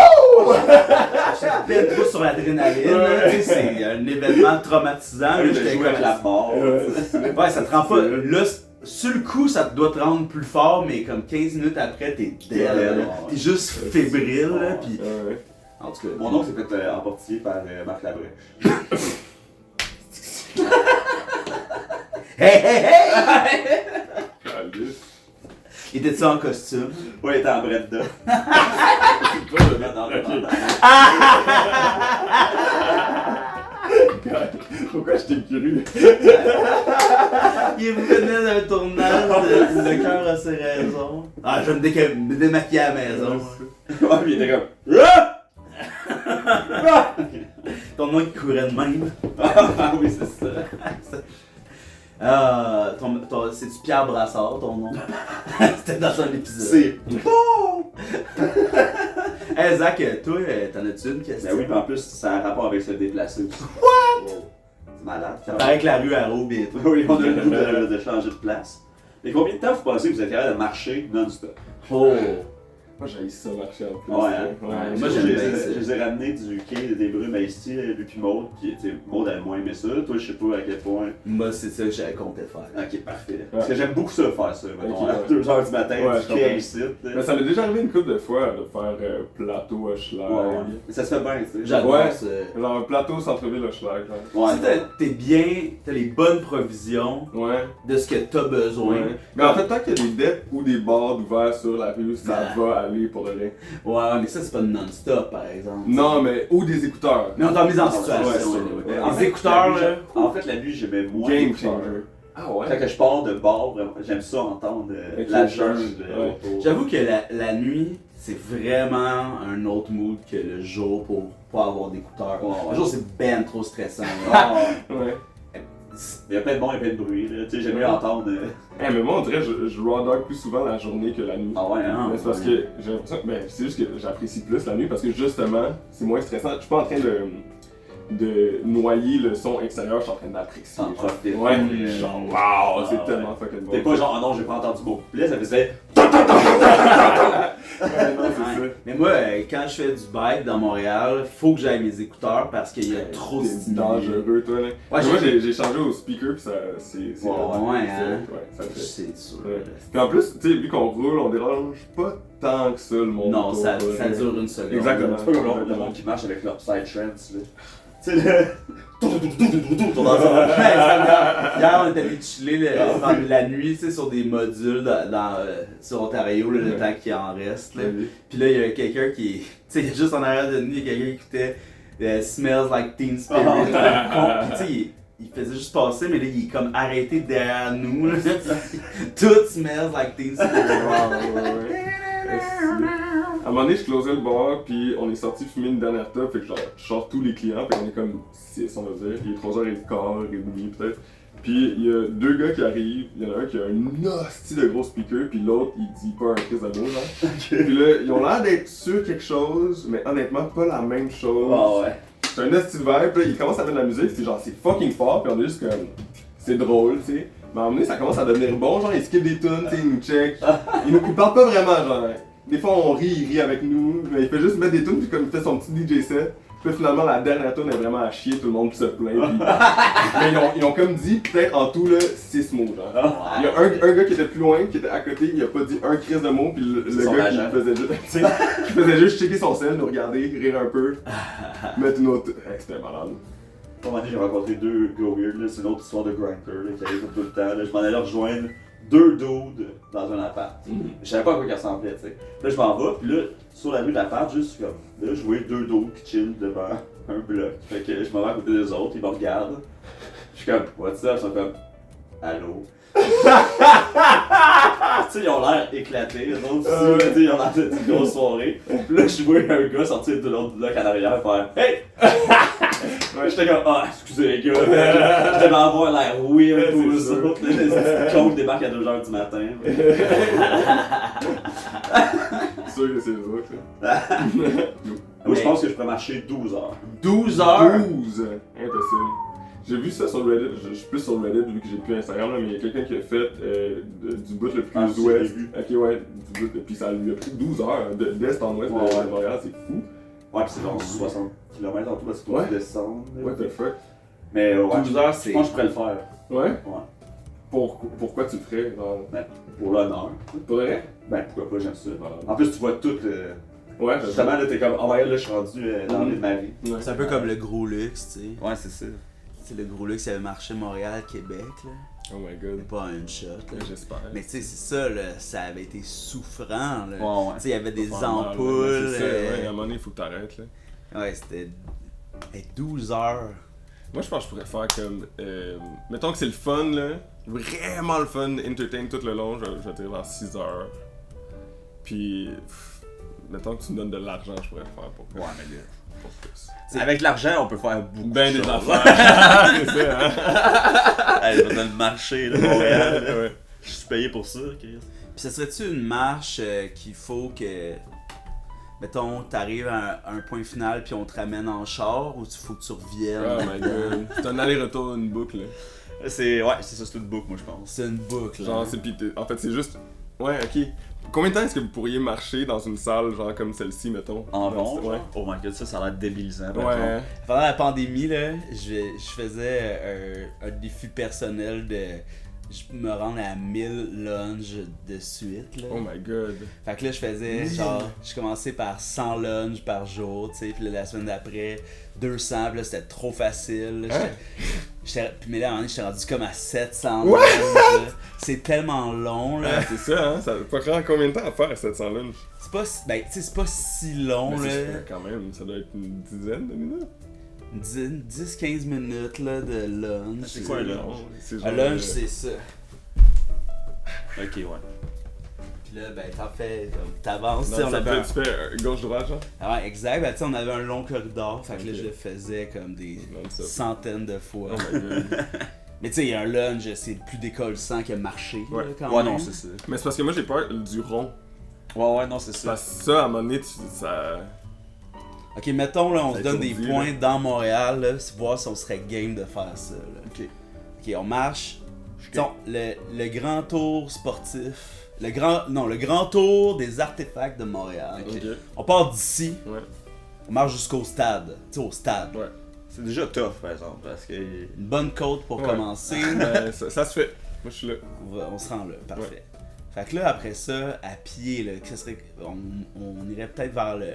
J'étais bien trop sur l'adrénaline, là. Tu sais, c'est un événement traumatisant, là. J'ai J'étais joué avec comme. la mort. Ouais, ça te rend pas. Là, sur le coup, ça te doit te rendre plus fort, mais comme 15 minutes après, t'es dead, dead, là. ouais. T'es juste fébrile, là. Pis. Ouais. En tout cas. Mon oncle s'est fait emporter par Marc Labrèche. Hey, hey, hey! Il était-tu en costume? Ouais, il était en Brenda. Non, Ok. Pourquoi je t'ai cru? Il revenait d'un tournage de Le cœur a ses raisons. Ah, je vais me démaquiller à la maison. Ouais, puis il était comme. Ah! Ton nom qui courait de même. Ah oui, c'est ça. C'est-tu Pierre Brassard, ton nom? C'était dans un épisode. C'est. Hey Zach, toi, t'en as-tu une question? Ben oui, puis en plus, ça a un rapport avec se déplacer aussi. What? C'est malade. Ça paraît que la rue à Roux bientôt. Oui, on a le goût de changer de place. Et combien de temps vous pensez que vous êtes capable de marcher non-stop? Oh! Moi, j'ai ça marcher en plus. Ouais, hein? Moi, Moi, j'aime bien ça. je les ai ramenés du quai des Brumes à Isti, lui puis Maud, puis Maud avait moins aimé ça. Toi, je sais pas à quel point. Moi, c'est ça que j'avais compté faire. Ok, parfait. Parce que j'aime beaucoup ça, faire ça. Mettons, Ok, à 2h du matin, Ouais, du je quai à comprends. Isti. Mais ça m'est déjà arrivé une couple de fois de faire plateau à Schlag. Mais ça se fait bien, tu sais. J'adore Ouais. ça. Genre plateau centre-ville à Schlag. Ouais, Tu sais, t'es bien, t'as les bonnes provisions Ouais. de ce que t'as besoin. Ouais. Mais en fait, tant qu'il y a des dettes ou des bars ouverts sur la rue, ça Ah. va aller pour de vrai. Ouais, mais ça, c'est pas non-stop, par exemple. Non, mais ou des écouteurs. Mais on t'a mis en Ouais, situation. ouais. là. En Les fait, écouteurs, la nuit, là. En fait, la nuit, j'aimais moins Game d'écouteurs. changer. Ah Quand ouais? que je pars de bar, vraiment, j'aime ça entendre Avec la les jungle ouais. autour. J'avoue que la nuit, c'est vraiment un autre mood que le jour pour pas avoir d'écouteurs. Ouais, ouais. Le jour, c'est ben trop stressant. là. Ah, Ouais. il y a plein de monde, il y a plein de bruit. Là. Tu sais, j'aime mieux entendre. Eh, mais moi, on dirait que je raw dog plus souvent la journée que la nuit. Ah ouais, hein? Mais c'est parce que j'ai l'impression. Ben, c'est juste que j'apprécie plus la nuit parce que justement, c'est moins stressant. Je suis pas en train de noyer le son extérieur, je suis en train d'apprécier. T'en profites. Ouais, Euh, genre, wow, c'est ouais. tellement fucking bon. T'es pas genre, ah non, j'ai pas entendu mon couplet, ça faisait. Ouais, non, c'est Ouais. Mais moi, quand je fais du bike dans Montréal, faut que j'aille mes écouteurs parce qu'il y a ça. trop de C'est stimuli. dangereux, toi, là. Ouais, Mais moi, j'ai changé au speaker, puis ça. C'est. Ouais, ouais, hein. Ouais, ça le fait. C'est sûr. Ouais. Puis en plus, tu sais, vu qu'on roule, on dérange pas tant que ça le monde. Non, autour, ça là. dure une seconde. Exactement. C'est pas comme le monde qui marche avec leur Psytrance, là. Tu sais, là. Dans un- Hier, on est allé chiller la nuit, tu sais, sur des modules sur Ontario, là, le temps qu'il en reste. Là. Puis là, il y a quelqu'un qui, tu sais, juste en arrière de nous, il y a quelqu'un qui écoutait Smells Like Teen Spirit. Puis tu sais, il faisait juste passer, mais là, il est comme arrêté derrière nous. Là. Tout Smells Like Teen Spirit. À un moment donné, je closais le bar, puis on est sorti fumer une dernière top, fait que genre, je sors tous les clients, fait qu'on est comme 6, on va dire. Il est 3h15, peut-être. Puis il y a deux gars qui arrivent, il y en a un qui a un hostie de gros speaker, puis l'autre il dit pas un crise de mots, genre. Puis là, ils ont l'air d'être sur quelque chose, mais honnêtement, pas la même chose. Ah ouais. C'est un hostie de vibe, puis là, il commence à mettre de la musique, c'est genre, c'est fucking fort, puis on est juste comme, c'est drôle, tu sais. Mais à un moment donné, ça commence à devenir bon, genre, il skip des tunes, tu sais, il nous check. Il parle pas vraiment, genre. Des fois, on rit, il rit avec nous, mais il fait juste mettre des tunes, puis comme il fait son petit DJ set. Puis finalement, la dernière tune est vraiment à chier, tout le monde se plaint. Puis... mais ils ont comme dit, peut-être en tout, là, 6 mots, genre. Il y a un gars qui était plus loin, qui était à côté, il a pas dit un crise de mots, puis le son gars agent. qui faisait juste, tu sais, qui faisait juste checker son sel, nous regarder, rire un peu, mettre une autre. C'était malade. À un moment donné, j'ai rencontré deux gars weird, là. C'est une autre histoire de Grindr, là, qui arrive tout le temps. Là. Je m'en allais rejoindre deux dudes dans un appart. Je savais pas à quoi ils ressemblaient, tu sais. Là, je m'en vais, puis là, sur la rue de l'appart, juste comme. Là, je voyais deux dudes qui chillent devant un bloc. Fait que je m'en vais à côté des autres, ils me regardent. Je suis comme, what's up? Ils sont comme, allô? Tu sais, ils ont l'air éclatés, les autres aussi, tu sais, ils ont l'air d'une grosse soirée. Puis là, je vois un gars sortir de l'autre bloc en arrière faire hey! Ouais, j'étais comme, ah, excusez les gars, je devais avoir l'air weird pour eux sûr. autres. Les cons débarquent à 2h du matin. C'est sûr que c'est eux autres, ça. Moi, je pense que je pourrais marcher 12 heures. 12 heures? 12! Impossible. J'ai vu ça sur Reddit, je suis plus sur Reddit vu que j'ai plus Instagram, là, mais il y a quelqu'un qui a fait du bout le plus Ah, si, ouest. j'ai vu. Ok, ouais, du bout, puis ça lui a pris 12 heures d'est en ouest Ouais, de ouais. Montréal, c'est fou. Ouais, pis c'est donc 60 km en tout parce qu'il faut Ouais. descendre. là. What the fuck? Mais ouais, 12 heures, je c'est. pense que je pourrais le faire. Ouais? Ouais. Pourquoi tu le ferais? Genre, Pour l'honneur. pour vrai? Ben pourquoi pas, j'aime ça. Voilà. En plus, tu vois tout. Ouais, Justement, là, t'es comme, oh ouais, là, je suis rendu dans l'île de Marie. C'est un peu comme le gros luxe, tu sais. Ouais, c'est ça. C'est le gros luxe qui avait marché Montréal, Québec, là. Oh my god. Pas une shot. Là. J'espère. Mais tu sais, c'est ça, là, ça avait été souffrant. Là. Ouais. Tu sais, il y avait des Faut faire mal, ampoules. là. C'est ça, ouais, à un moment donné, il faut que t'arrêtes, là. Ouais, c'était 12 heures. Moi, je pense que je pourrais faire comme. Mettons que c'est le fun, là. Vraiment le fun, entertain tout le long, je vais dire vers 6 heures. Puis. Mettons que tu me donnes de l'argent, je pourrais le faire pour plus. Ouais, mais là. Pour plus. Avec l'argent, on peut faire beaucoup Ben de des choses. affaires. C'est ça, hein? Hey, je vais dans le marché de Montréal. Là. Ouais. Je suis payé pour ça, Chris. Puis ça serait-tu une marche qu'il faut que. Mettons, t'arrives à un point final puis on te ramène en char ou il faut que tu reviennes? Oh my god. C'est un aller-retour, une boucle, là. C'est ça, c'est une boucle, moi, je pense. C'est une boucle. Genre, hein. c'est pis en fait, c'est juste. Ouais, ok. Combien de temps est-ce que vous pourriez marcher dans une salle, genre comme celle-ci, mettons? En rond, Ouais. genre? Oh my god, ça a l'air débilisant. par Ouais. exemple. Pendant la pandémie, là, je faisais un défi personnel de. Je me rendre à 1000 lunges de suite. Là. Oh my god. Fait que là, je faisais genre. Je commençais par 100 lunges par jour, tu sais. Puis là, la semaine d'après, 200. Puis là, c'était trop facile. Là, mais là, à un moment donné, j'étais rendu comme à 700 lunges. Là. C'est tellement long, là. Ah, c'est ça, hein? Ça prend combien de temps à faire 700 lunges? C'est pas, ben, tu sais, c'est pas si long, Mais là. c'est quand même, ça doit être une dizaine de minutes. 10-15 minutes, là, de lunge. C'est quoi un lunge? C'est Un lunge, c'est ça. Ok, ouais. Puis là, ben, t'en fais, t'avances, tu Non, sais, on ça avait fait, tu fais gauche-droite, genre? Ah ouais, exact, ben, tu sais, on avait un long corridor, fait que là, Ok. je le faisais comme des Non-stop. centaines de fois. Oh my god. Mais tu sais, il y a un lunge, c'est plus décollissant que marcher, Ouais. là, quand Ouais, même. non, c'est ça. Mais c'est parce que moi j'ai peur du rond. Ouais, non, c'est ça. Parce que ça, à un moment donné, ça. Ok, mettons, là, on Ça se donne des étourdit, points là. dans Montréal, là, voir si on serait game de faire ça, là. Ok. Ok, on marche. Disons, le grand tour sportif. Le grand tour des artefacts de Montréal. Ok. Ok. On part d'ici, Ouais. on marche jusqu'au stade. Tu sais, au stade. Ouais. C'est déjà tough, par exemple, parce que. Une bonne côte pour Ouais. commencer. Ben, ça se fait. Moi je suis là. On se rend là, parfait. Fait que là, après ça, à pied, là, que ce serait, on irait peut-être vers le.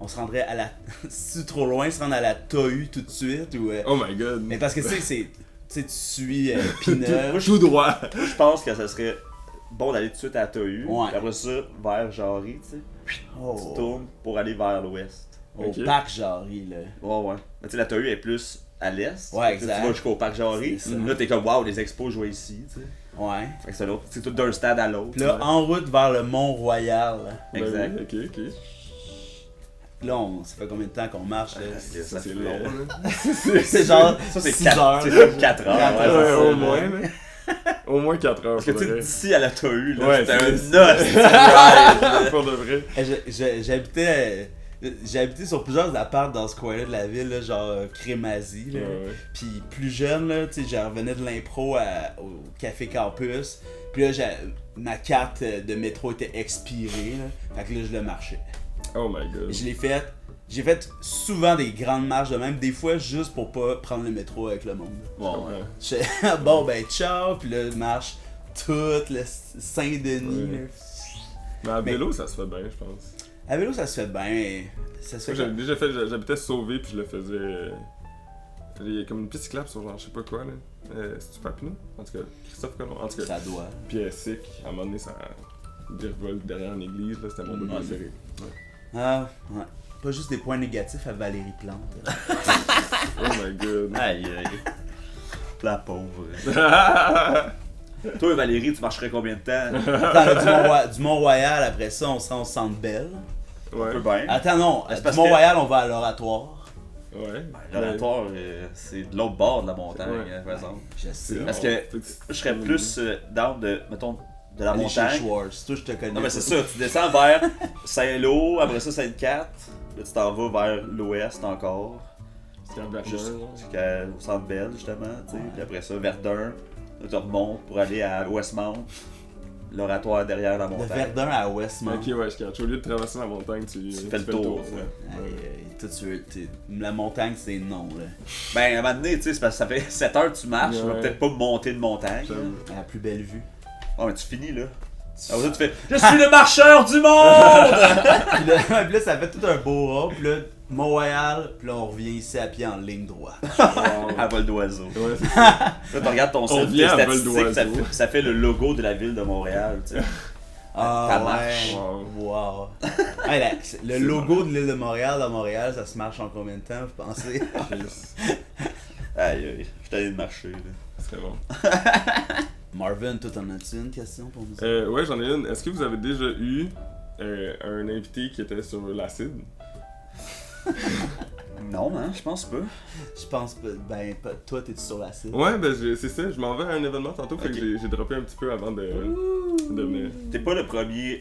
On se rendrait à la. Si c'est trop loin, se rendre à la Tohu tout de suite ou. Oh my god. Mais parce que tu sais, tu sais, tu suis Pinot. Tout droit. Moi, je pense que ça serait bon d'aller tout de suite à Tohu. Ouais. Puis après ça, vers Jarry, tu sais. Tu Oh, tournes pour aller vers l'ouest. au Ok. parc Jarry, là. Ouais. Mais tu sais, la Tohu est plus à l'est. Ouais, Fait que exact. Tu vas jusqu'au parc Jarry. C'est ça. Là, t'es comme, waouh, les expos jouent ici, tu sais. Ouais. Fait que c'est l'autre. C'est tout d'un stade à l'autre. Puis là, en route vers le Mont-Royal. Exact. Ben oui, ok. Là, ça fait combien de temps qu'on marche, là? Ça C'est fait long, long. là. C'est genre Ça, c'est 6 4 heures. C'est comme 4 heures. Quatre ouais, heures. c'est Ouais, ça, au là. moins, là. Au moins 4 heures. Parce que tu sais, faudrait. d'ici à la Tohu, là, Ouais, c'était un c'est- os. Pour de vrai. J'habitais sur plusieurs apparts dans ce coin-là de la ville, là, genre Crémazie. Là. Ouais. Puis plus jeune, là, tu sais, je revenais de l'impro au Café Campus. Puis là, ma carte de métro était expirée. Là. Fait que là, je le marchais. Oh my god. Et je l'ai fait. J'ai fait souvent des grandes marches de même, des fois juste pour pas prendre le métro avec le monde. Bon, ouais. Je fais, bon ben ciao, puis là, je marche toute le Saint-Denis. Ouais. là. Mais à vélo, ça se fait bien, je pense. À vélo, ça se fait bien, mais ça se Moi, fait j'avais déjà fait, j'habitais Sauvé, puis je le faisais. Il y a comme une piste cyclable sur genre, je sais pas quoi, là. C'est-tu Papineau? En tout cas, Christophe Colomb. En tout cas, ça doit. puis sick. À un moment donné, ça dérevolte derrière une église, là, c'était mon bout Ouais. préféré. Ah, ouais. Pas juste des points négatifs à Valérie Plante. Oh my god. Aïe, aïe. La pauvre. Toi, Valérie, tu marcherais combien de temps? Attends, là, du Mont-Royal, après ça, on se rend au Centre Bell. Un peu Ouais. bien. Attends, non, C'est du parce Mont-Royal, on va à l'Oratoire. Ouais. L'oratoire, c'est de l'autre bord de la montagne, Ouais. par exemple. Je sais. Parce que je serais plus down de, mettons, de la Aller chez montagne. Schwartz, toi je te connais. Non, mais pas. c'est ça, tu descends vers Saint-Lô, après ça, Sainte-Cat. Là, tu t'en vas vers l'ouest encore. C'est quand même Juste genre. jusqu'au Centre Bell, justement, tu sais. Puis après ça, Verdun. Là, tu remontes pour aller à Westmount. L'oratoire derrière la De montagne. Verdun à Westmount. Ok, ouais, je catch. Au lieu de traverser la montagne, tu fais le tour, ouais. Tout de suite, la montagne c'est non là. Ben, à un moment donné, tu sais, c'est parce que ça fait 7 heures que tu marches, tu vas Ouais. peut-être pas monter de montagne. J'avoue. La plus belle vue. Oh, mais tu finis là. Alors, tu fais Je suis le marcheur du monde! puis, là, puis là, ça fait tout un beau rond, puis là, Montréal, puis là on revient ici à pied en ligne droite. À vol d'oiseau. Ouais, c'est ça. Là, tu regardes ton On site, vient tes à vol statistiques, d'oiseau. ça fait le logo de la ville de Montréal, tu sais. Ah Ça marche. ouais. Wow. Hey, le logo de l'île de Montréal dans Montréal, ça se marche en combien de temps, vous pensez? Aïe, aïe, je suis allé de marcher, là. C'est bon. Marvin, toi t'en as-tu une question pour nous? Ouais, j'en ai une. Est-ce que vous avez déjà eu un invité qui était sur l'acide? Non, hein, je pense pas. Je pense pas. Ben, toi t'es sur la scène. Ouais, ben c'est ça. Je m'en vais à un événement tantôt, fait Ok. que j'ai droppé un petit peu avant de venir. T'es pas le premier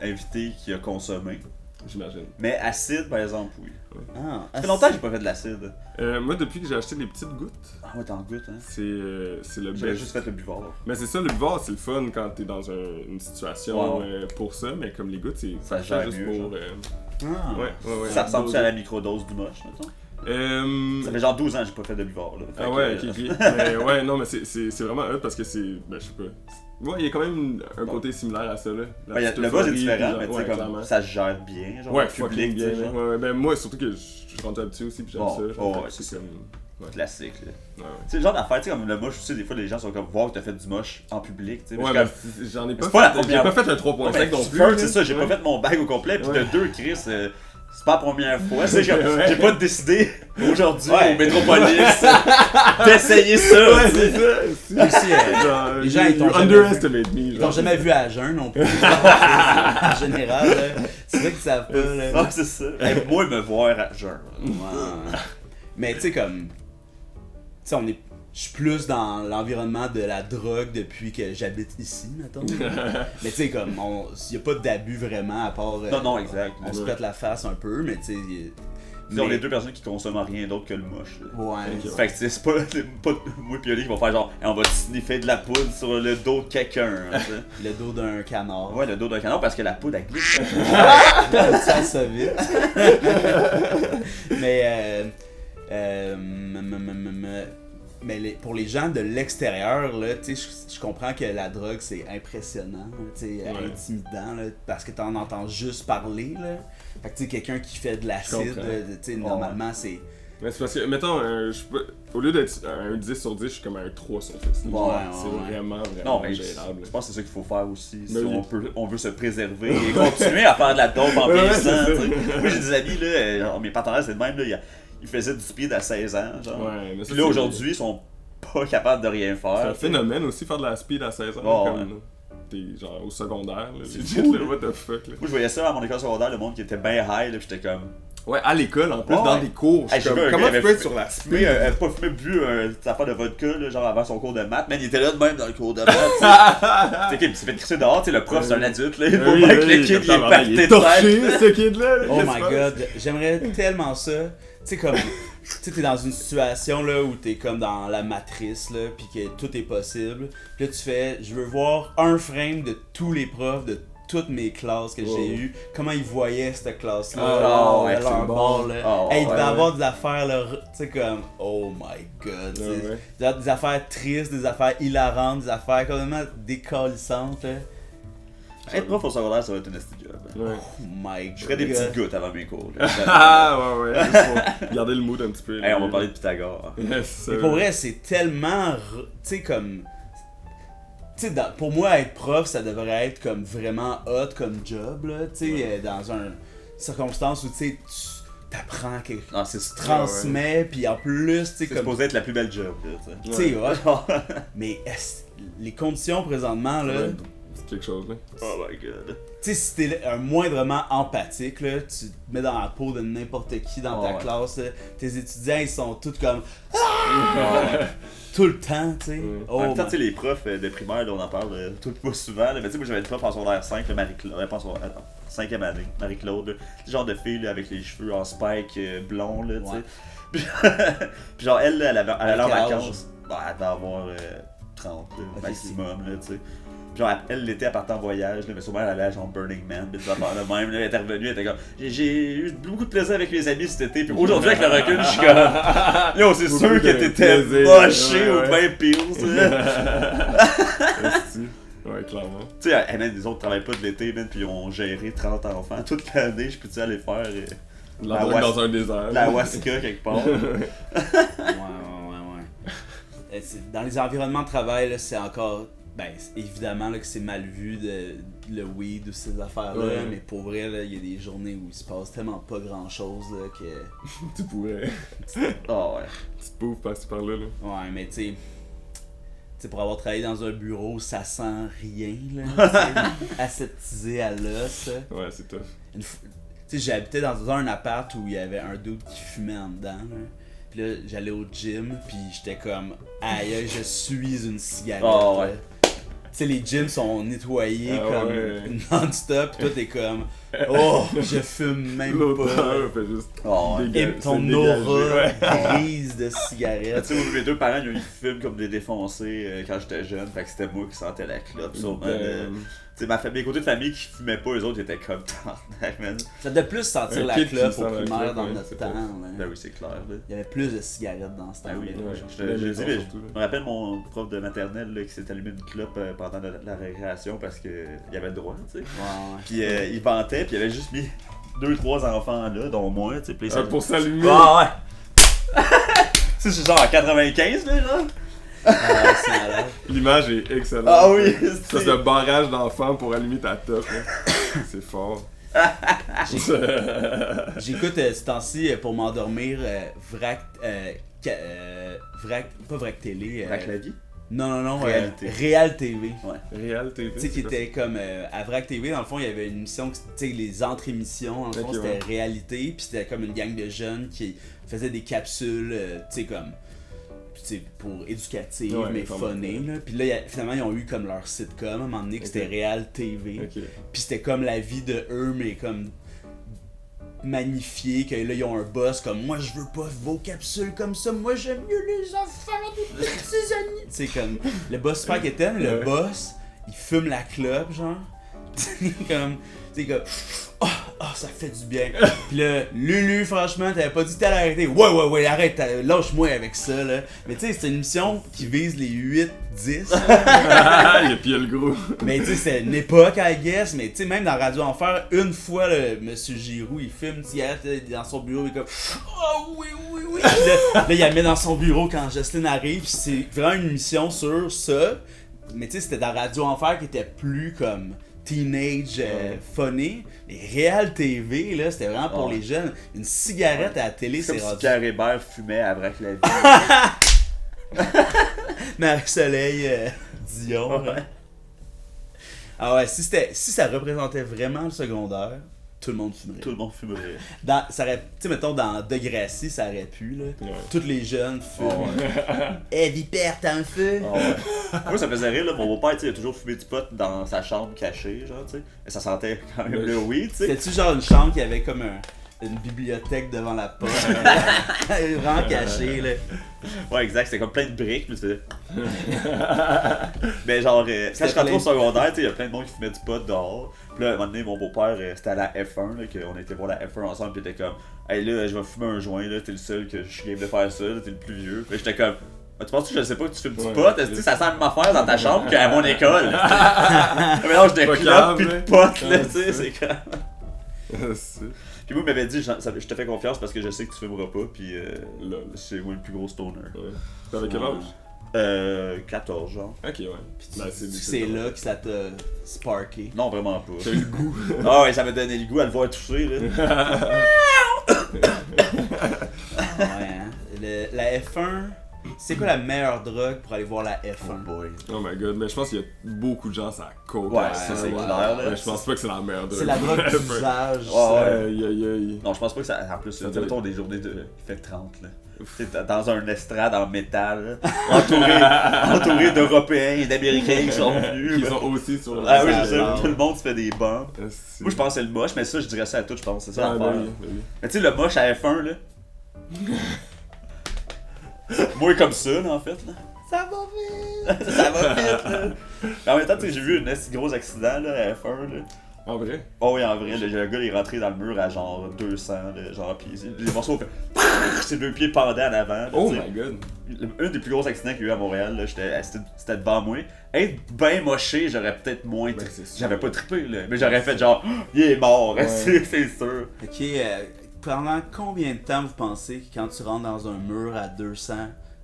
invité qui a consommé. J'imagine. Mais acide, par exemple, oui. Ah, Ça fait longtemps que j'ai pas fait de l'acide. Moi, depuis que j'ai acheté les petites gouttes, Ah ouais, t'en goûtes, hein. c'est le J'avais best. juste fait le buvard. Mais c'est ça, le buvard, c'est le fun quand t'es dans une situation Ouais. pour ça, mais comme les gouttes, c'est Ça parfait gère juste mieux, pour. genre. Ah. Ouais. Ça ressemble à la microdose du moche, mettons. Ça fait genre 12 ans que j'ai pas fait de buvard, là. Fait Ah que, ouais, ok. Mais ouais, non, mais c'est vraiment hot parce que c'est. Ben, je sais pas. Ouais, il y a quand même un côté similaire à ça, là. La Ouais, petite le buzz est euphorie, différent, puis mais tu sais, ouais, comme clairement. ça se gère bien, genre, Ouais, le fucking public, tu bien. sais, genre. Ouais, ben moi, surtout que je suis rendu habitué aussi, puis j'aime Bon, ça. Genre, ouais, fait que c'est ça. comme. Classique, là. Ouais, Tu sais, le genre d'affaire, tu sais, comme le moche, tu sais, des fois, les gens sont comme, voir que t'as fait du moche en public, tu sais. ouais. mais Ouais, je suis mais j'en ai c'est pas pas la fait. J'ai première- pas fait un comme, 3.5 ouais, non mais plus. first, là. c'est ça, j'ai Ouais. pas fait mon bag au complet, puis Ouais. de deux, Chris, c'est pas la première fois, tu sais, j'ai pas décidé aujourd'hui Ouais. au Métropolis d'essayer ça, Ouais, tu sais. c'est ça. Aussi, Genre, les gens, ils t'ont you jamais underestimate me. Ils t'ont genre. jamais vu à jeun non plus. En général, là. C'est vrai qu'ils savent pas, là. Ah, c'est ça. Hey, moi, me voir à jeun. Ouais. Mais tu sais, comme. Tu sais, on est. Je suis plus dans l'environnement de la drogue depuis que j'habite ici, mettons. Mais tu sais, comme, il y a pas d'abus vraiment à part. Non, exact. On se pète la face un peu, mais tu sais. Tu sais, on est deux personnes qui consomment rien d'autre que le moche. Là. Ouais. Ok, Fait que tu sais, c'est pas moi et Oli qui vont faire genre, hey, on va sniffer de la poudre sur le dos de quelqu'un. Hein, tu sais. Le dos d'un canard. Ouais, le dos d'un canard parce que la poudre elle glisse. Ça se vite. Mais pour les gens de l'extérieur, là, tu sais, je comprends que la drogue c'est impressionnant, là, tu sais, intimidant, là, parce que t'en entends juste parler, là. Fait que tu sais, quelqu'un qui fait de l'acide, comprends. tu sais, normalement c'est. Mais c'est parce que, mettons, au lieu d'être un 10 sur 10, je suis comme un 3 sur 10. Ouais, Genre, ouais, c'est ouais. vraiment Non, mais gérable. je pense que c'est ça qu'il faut faire aussi. Si Mais oui. on veut se préserver et continuer à faire de la dope en Ouais, vieillissant. c'est tu sais. Moi j'ai des amis, là, genre, mes partenaires c'est le même, là, ils faisaient du speed à 16 ans. Genre. Ouais, mais ça, Puis là c'est- aujourd'hui ils sont pas capables de rien faire. C'est un tu sais. phénomène aussi, faire de la speed à 16 ans. Oh, comme, t'es genre au secondaire, là. C'est Legit, fou, là, là. what the fuck, là. Moi je voyais ça à mon école secondaire, le monde qui était bien high, là, pis j'étais comme. Ouais, à l'école, en plus, Ouais, dans ouais. des cours. Je Hey, suis j'ai comme, vu un comment gars tu qui peux avait être sur la Fumé, pas fumé, bu une affaire de vodka là, genre avant son cours de maths, man, il était là de même dans le cours de maths. Tu sais, il s'est fait crisser dehors, tu sais, le prof c'est un adulte, là, il faut Oui, pas que oui, le kid il comme est ça, parti il de est torché, tête. ce kid-là. là, Oh qu'est-ce my qui se passe? god, j'aimerais tellement ça. Tu sais, comme. Tu sais, t'es dans une situation là où t'es comme dans la matrice là, pis que tout est possible. Puis là, tu fais, je veux voir un frame de tous les profs de toutes mes classes que j'ai eues, comment ils voyaient cette classe-là, Ah, ouais, à leur c'est bord, là. Ah, Hey, il devait ouais, avoir des affaires là, tu sais, comme, oh my god, tu sais. Ouais. Des affaires tristes, des affaires hilarantes, des affaires complètement décalissantes, là. Être prof au secondaire, ça va être une esti job. Ouais. Oh my god. Je ferais des petites gouttes avant mes cours. là. Ah, ouais, juste pour garder le mood un petit peu. Hey, on va parler de Pythagore. Yes, Mais pour vrai, c'est tellement. Tu sais, comme. Tu sais, pour moi, être prof, ça devrait être comme vraiment hot comme job, là. Tu sais, dans une circonstance où tu sais, tu t'apprends quelque chose. Non, c'est Tu transmets, puis en plus, tu sais, C'est comme. supposé être la plus belle job, là, tu Tu sais, ouais. Mais les conditions présentement, là. Ouais. C'est quelque chose, là. Oh my god. Tu sais, si t'es un moindrement empathique, là, tu te mets dans la peau de n'importe qui dans ta ouais. classe, là. Tes étudiants, ils sont tous comme. Ah! Tout le temps, tu sais. Ouais. Oh En même temps, my- tu sais, les profs de primaire, là, on en parle tout pas souvent, là, mais tu sais, moi j'avais une prof en secondaire 5, là, Marie-Claude, pas en secondaire, attends, 5e année, Marie-Claude, là, ce genre de fille là, avec les cheveux en spike blond, là, tu sais. Ouais. Puis genre, elle, là, elle allait en quel âge? vacances, bah, elle devait avoir 30 là, Ok, maximum, là, tu sais. Puis genre, elle l'été, elle partait en voyage, là, mais souvent elle allait genre Burning Man, pis des affaires de même, là, elle était revenue, elle était comme, j'ai eu beaucoup de plaisir avec mes amis cet été, puis aujourd'hui avec le recul, je suis comme, yo, c'est Beaucoup sûr de que t'étais plaisir, moché ouais, ou ouais. bien pire, Esti. Ouais, clairement. Tu sais, même les autres travaillent pas de l'été, man, puis ils ont géré 30 enfants toute l'année, je peux-tu aller faire De la drogue dans un désert. La Waska quelque part. Ouais. Dans les environnements de travail, là, c'est encore. Ben, évidemment là, que c'est mal vu le weed ou ces affaires-là, Ouais. mais pour vrai, il y a des journées où il se passe tellement pas grand-chose là, que. Tu pourrais. Ah ouais. Petite pouffe par-ci par-là. Là. Ouais, mais tu sais, pour avoir travaillé dans un bureau, ça sent rien, là. Aseptisé à l'os. Ouais, c'est tough. Tu sais, j'habitais dans un appart où il y avait un dude qui fumait en dedans, là. Puis là, j'allais au gym, puis j'étais comme, aïe, je suis une cigarette. Oh, ouais. là. Tu sais, les gyms sont nettoyés Ah, comme ouais. non-stop, pis toi t'es comme, oh, je fume même pas. L'odeur fait juste. Oh, ouais. Et ton c'est dégagé, aura ouais. grise de Tu cigarette. sais, mes deux parents, ils fument comme des défoncés quand j'étais jeune, fait que c'était moi qui sentais la clope. Sûrement, tu sais, mes côtés de famille qui fumaient pas, eux autres ils étaient comme tabarnak, man. Ça devait plus sentir Un la kid qui clope sent au la primaire clope, dans ouais, notre c'est temps. pas- là. Ben oui, c'est clair, là. Il y avait plus de cigarettes dans ce temps. Ben oui, Ouais. je dis, mais surtout, là. je me rappelle mon prof de maternelle là, qui s'est allumé une clope pendant la récréation parce qu'il avait le droit, tu sais. Ouais. Puis il vantait, puis il avait juste mis 2-3 enfants là, dont moi, tu sais. Puis Ah, pour s'allumer. Ah ouais! Tu sais, c'est genre en 95 là, genre? Ah, c'est malade. L'image est excellente. Ah oui! Ça, c'est un barrage d'enfants pour allumer ta top. Là. C'est fort. J'écoute ce temps-ci pour m'endormir Vrac. Pas Vrac Télé. Avec la vie? Non, Réalité. Réal TV. Réal TV. Tu sais, qui c'est était comme à Vrac TV, dans le fond, il y avait une émission, tu sais, les entre-émissions, dans le fond, Ok, c'était ouais. réalité, puis c'était comme une gang de jeunes qui faisaient des capsules, tu sais, comme, tu sais, pour éducatives, Ouais, mais vraiment. funny, là. Puis là, finalement, ils ont eu comme leur sitcom, à un moment donné, que c'était Ok. Réal TV. Ok. Puis c'était comme la vie de eux, mais comme magnifié, que là ils ont un boss comme moi je veux pas vos capsules comme ça, moi j'aime mieux les enfants de petits amis. C'est comme le boss super quétaine, le Ouais. boss, il fume la clope genre. comme c'est comme ça fait du bien. Puis là Lulu franchement t'avais pas dit t'allais arrêter. Ouais arrête, lâche-moi avec ça là. Mais tu sais c'est une émission qui vise les 8-10. Et puis il y a le gros. Mais tu sais, c'est une époque, I guess, mais tu sais, même dans Radio Enfer, une fois, Monsieur Giroux, il filme une cigarette dans son bureau, il est comme oh oui. Puis là, il la met dans son bureau quand Jocelyne arrive, puis c'est vraiment une émission sur ça. Mais tu sais, c'était dans Radio Enfer qui était plus comme teenage funny. Mais Réal TV, là, c'était vraiment pour Ouais. les jeunes. Une cigarette à la télé, C'est c'est comme si rendu. Pierre Hébert fumait à Vrac la vie. Marie-Soleil Dion. Ouais. Ah ouais, si ça représentait vraiment le secondaire, tout le monde fumerait. Tout le monde fumerait. Ça aurait, tu sais, mettons, dans Degrassi, ça aurait pu, là. Ouais. Tous les jeunes fument. Oh, ouais. Eh, Vipère, t'as un feu? Ah ouais. Moi, ça me faisait rire, là. Mon beau-père, tu sais, il a toujours fumé du pot dans sa chambre cachée, genre, tu sais. Et ça sentait quand même le weed, tu sais. C'était-tu genre une chambre qui avait comme une bibliothèque devant la porte? Vraiment cachée, là. Ouais, exact, c'était comme plein de briques, puis c'était. Mais genre, quand je C'était rentrais plein- au secondaire, tu sais, il y a plein de monde qui fumait du pot dehors. Puis là, à un moment donné, mon beau-père, c'était à la F1, là, qu'on était voir la F1 ensemble, puis il était comme, hey là, je vais fumer un joint, là, t'es le seul que je suis game de faire ça, là, t'es le plus vieux. Puis j'étais comme, ah, tu penses que je sais pas que tu fumes du Ouais, pot? Est-ce que ça sent la même affaire dans ta chambre qu'à mon école? Un mélange de Pas clope grave, pis de là. pot, là, Ouais, tu sais, c'est c'est comme. C'est- Puis moi, il m'avait dit, je te fais confiance parce que je sais que tu fumeras pas, puis Lol. c'est moi le plus gros stoner. Ouais. T'avais quel âge? 14, genre. Ok, ouais. Ben, C'est là que ça t'a sparké. Non, vraiment pas. T'as eu le goût. Ah ouais, ça m'a donné le goût à le voir toucher, là. Ouais, hein. La F1, c'est quoi la meilleure drogue pour aller voir la F1? boy. Oh my god, mais je pense qu'il y a beaucoup de gens ça coke. Ouais, à ça c'est ouais. clair, là. Ouais, je pense pas que c'est la merde. C'est la drogue d'usage. Ouais, ouais. Aïe aïe aïe. Non, je pense pas que ça. En plus, Ça tu doit- mettons des journées de. Il fait 30, là. Tu sais, dans un estrade en métal, là, entouré d'Européens et d'Américains qui sont venus. Ils là. sont aussi sur Ah oui, Ça c'est ça. parle. Tout le monde se fait des bombes. Moi Moi, je pense que c'est le moche, mais ça, je dirais ça à tout, je pense. C'est ça Ah, l'affaire. ben oui, ben oui. Mais tu sais, le moche à F1, là. Moi, comme ça, là, en fait, là. Ça va vite! Ça va vite, là. Mais en même temps, tu sais, j'ai vu un assez gros accident, là, à F1, là. En vrai? Oh oui, en vrai, le gars il est rentré dans le mur à genre 200, là, genre, pis les morceaux ont fait ses deux pieds pendaient en avant. Là, Oh tu sais. my god. Un des plus gros accidents qu'il y a eu à Montréal, là, c'était devant moi. Être bien moché, j'aurais peut-être moins. Ben, c'est sûr. J'avais pas trippé, là. Mais j'aurais fait genre, il est mort, Ouais. c'est sûr. Ok, pendant combien de temps vous pensez que quand tu rentres dans un mur à 200,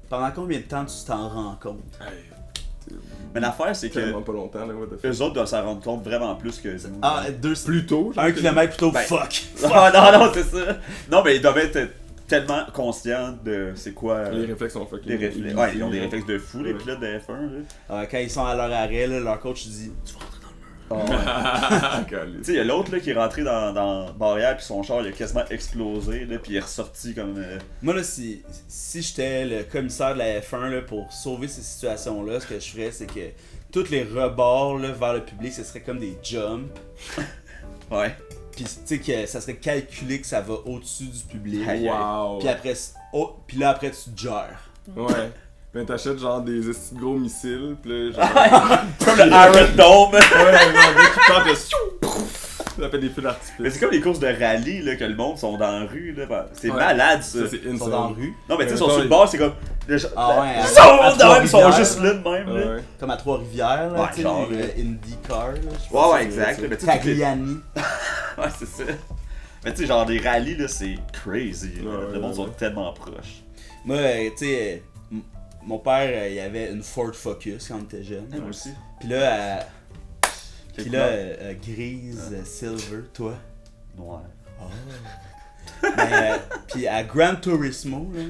pendant combien de temps tu t'en rends compte? Mais l'affaire, c'est que Tellement pas longtemps, là, what the fuck. eux autres doivent s'en rendre compte vraiment plus que nous. Ah, Plus tôt, genre. 1 kilomètre plus tôt, Ben, fuck! Non, c'est ça. Non, mais ils doivent être tellement conscients de c'est quoi. Les réflexes sont fucking. Les réflexes. Ouais, ils ont des réflexes de fou, les Ouais. pilotes de F1. Là. Quand ils sont à leur arrêt, là, leur coach dit « Tu vas rentrer dans le mur. Tu sais, il y a l'autre là, qui est rentré dans barrière, puis son char il a quasiment explosé, là, puis il est ressorti comme. » Moi, là, si j'étais le commissaire de la F1 là, pour sauver ces situations-là, ce que je ferais, c'est que tous les rebords là, vers le public, ce serait comme des jumps. Ouais. Puis, tu sais, que ça serait calculé que ça va au-dessus du public. Aïe, aïe. Wow. Puis après, puis là, après, tu gères. Ouais. Ben t'achètes genre des esti de gros missiles, pis là genre. Comme le Iron Dome! Ouais, genre le mec qui tente de. Ça fait des feux Mais d'artifice. c'est comme les courses de rallye là, que le monde sont dans la rue. Là. C'est Ouais. malade ça. Ça, c'est Ils sont dans la insane. rue. Non, mais tu sais, ils sont Attends, sur le bord, c'est comme. Ah ouais, Ils à sont de même, ils sont Trois-Rivières, juste là de même. Là. Ouais. Comme à Trois-Rivières, là, Ouais, tu sais, genre, les là. IndyCar, là, je Ouais, pense. ouais, exact. là, Mais tu sais, toutes les- Tagliani. Ouais, c'est ça. Mais tu sais, genre des rallyes, là, c'est crazy. Là. Ouais, Le monde ouais, sont ouais. tellement proches. Moi, tu sais, mon père, il avait une Ford Focus quand on était jeune. Moi aussi. Puis là, Quelle puis là couleur? grise, silver, toi. Noir. Mais, puis à Gran Turismo, là,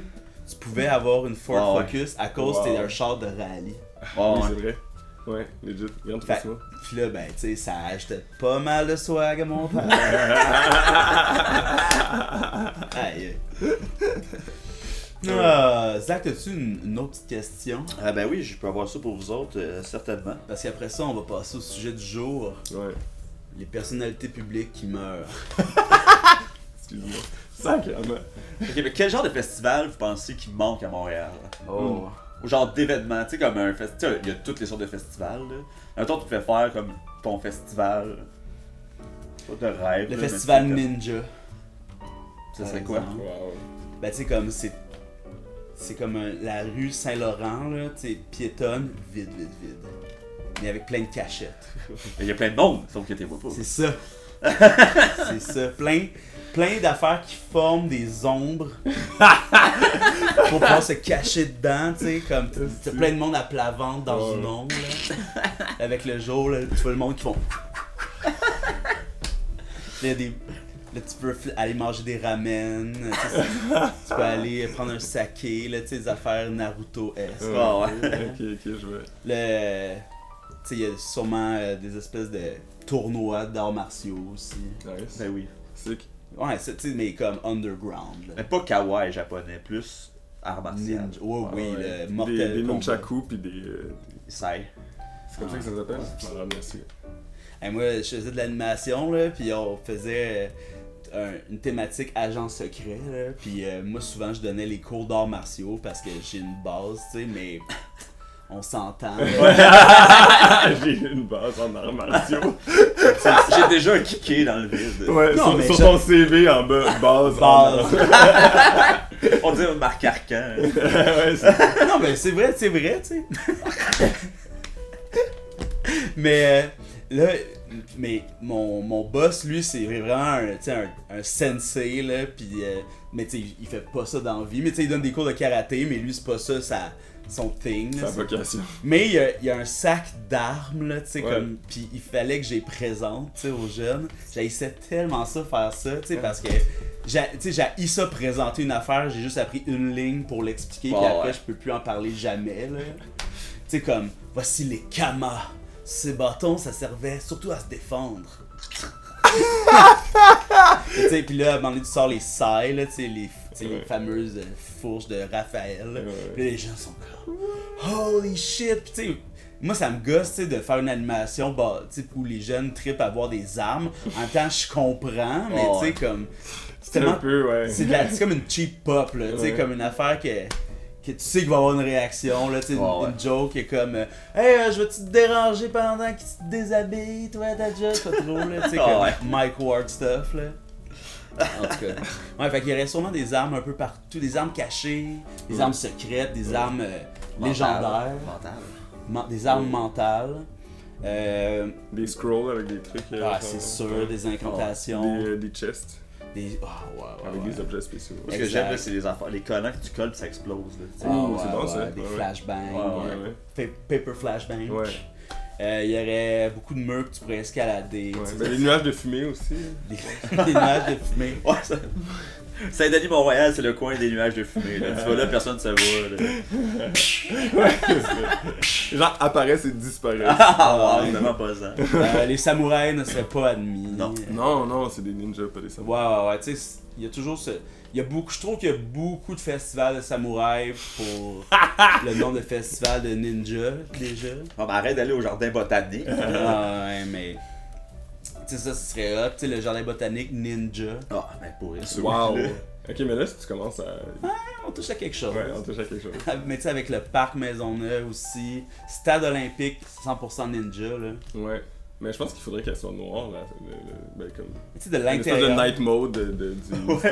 tu pouvais avoir une Ford Ah ouais. Focus à cause Wow. c'était un char de rallye. Ouais, Oui, ouais. c'est vrai. Ouais, legit. Regarde tout Fait- ça. Puis là, ben, tu sais, ça achetait pas mal de swag à mon père. Aïe. Zach, as-tu une autre petite question? Ah ben oui, je peux avoir ça pour vous autres, certainement. Parce qu'après ça, on va passer au sujet du jour. Ouais. Les personnalités publiques qui meurent. Excuse-moi. Sacrément. Ok, mais quel genre de festival vous pensez qui manque à Montréal? Oh. Ou genre d'événements, tu sais, comme un festival, il y a toutes les sortes de festivals, là. Un temps, tu peux faire comme ton festival, pas de rêve. Le là, festival mais c'est comme- Ninja. Ça serait par quoi? exemple. Wow. Ben, tu sais, comme c'est comme la rue Saint-Laurent, là, tu sais, piétonne, vide. Mais avec plein de cachettes. Il y a plein de monde, sauf que t'es pas. C'est ça. C'est ça. Plein d'affaires qui forment des ombres pour pouvoir se cacher dedans, tu sais, comme t'as plein de monde à plat ventre dans Ouais. une ombre, là. Avec le jour, là, tu vois le monde qui font. Là, là, tu peux aller manger des ramen, tu sais, tu peux aller prendre un saké, là, tu sais, des affaires Naruto-esque. Ah ouais. Ok, je vois. Tu sais, il y a sûrement des espèces de tournois d'arts martiaux aussi. Nice. Ben oui. Sick. Ouais, tu sais, mais comme underground. Mais Là. pas kawaii japonais, plus art martial. Ninja. Ouais, oui, Ouais. le Mortal Des Kombat. nunchaku pis des. Sai. C'est comme ça que ça s'appelle? Malade, merci. Hey, moi, je faisais de l'animation, là, puis on faisait une thématique agent secret, là, puis moi, souvent, je donnais les cours d'arts martiaux parce que j'ai une base, tu sais, mais on s'entend. J'ai une base en arts martiaux. J'ai déjà kické dans le vide. Ouais, Non, mais sur je- ton CV en bas, base. en Base. arts. On dit Marc Arcan. Ouais, c'est. Non, mais c'est vrai, tu sais. Mais là, mais mon boss, lui, c'est vraiment un sensei, là, pis, mais tu sais, il fait pas ça dans la vie, mais tu sais, il donne des cours de karaté, mais lui, c'est pas ça son thing. là, Sa vocation. Mais il y a un sac d'armes, là, tu sais, Ouais. comme, pis il fallait que j'y présente, tu sais, aux jeunes. J'haïssais tellement ça, faire ça, tu sais, parce que, tu sais, j'ai ça présenter une affaire, j'ai juste appris une ligne pour l'expliquer, puis Ouais, après, ouais. je peux plus en parler jamais, là. Tu sais, comme, voici les kamas. Ces bâtons, ça servait surtout à se défendre. Tu sais, puis là, à un moment donné, tu sors les sailles, là, tu sais, les Ouais. fameuses fourches de Raphaël. là. Ouais. Puis là, les gens sont comme holy shit! Puis tu sais, moi ça me gosse, tu sais, de faire une animation bah, tu sais, où les jeunes trippent à avoir des armes. En même temps, je comprends, mais Oh, tu sais, ouais. comme. C'est un peu, ouais. C'est comme une cheap pop, là, tu sais, Ouais. comme une affaire que tu sais qu'il va y avoir une réaction, là, tu sais, Ouais, une joke qui est comme hey, je vais-tu te déranger pendant qu'il te déshabille, toi, ta job, pas trop, là, tu sais, comme Ouais. Mike Ward stuff, là. En tout cas. Ouais, fait qu'il y aurait sûrement des armes un peu partout, des armes cachées, des armes secrètes, des armes légendaires, des armes mentales. Des scrolls avec des trucs. Ah, genre, c'est sûr, des incantations. Des chests. Des... Oh, ouais, Avec ouais. des objets spéciaux. Ce que Exact. j'aime, là, c'est les affaires, les collants que tu colles pis ça explose. Là, tu sais. Ah, Ouh, ouais, c'est bon, ça. Des Ouais, ouais. flashbangs, Ouais. paper flashbang. Ouais. Il y aurait beaucoup de murs que tu pourrais escalader. Ouais. tu sais. Ben, les nuages de fumée aussi. Des nuages de fumée. Ouais, ça. Saint-Denis-Mont-Royal, c'est le coin des nuages de fumée. Là. Tu vas là, personne ne se voit. Là. Genre, apparaissent et disparaissent. Ah, ouais, vraiment pas ça. Les samouraïs ne seraient pas admis. Non. Non, c'est des ninjas, pas des samouraïs. Ouais, tu sais, il y a toujours ce... je trouve qu'il y a beaucoup de festivals de samouraïs pour le nombre de festivals de ninjas, déjà. Bon, ben, arrête d'aller au jardin botanique. Ah, ouais, mais... Tu sais, ça, ce serait hot, tu sais, le jardin botanique ninja. Ah, ben pour rire. Wow! Ok, mais là, si tu commences à. On touche à quelque chose. Ouais, on touche à quelque chose. Mais tu sais, avec le parc Maisonneuve aussi, stade olympique 100% ninja, là. Ouais. Mais je pense qu'il faudrait qu'elle soit noire, là. Ben, comme. Tu sais, de Une espèce de l'intérieur. night mode du.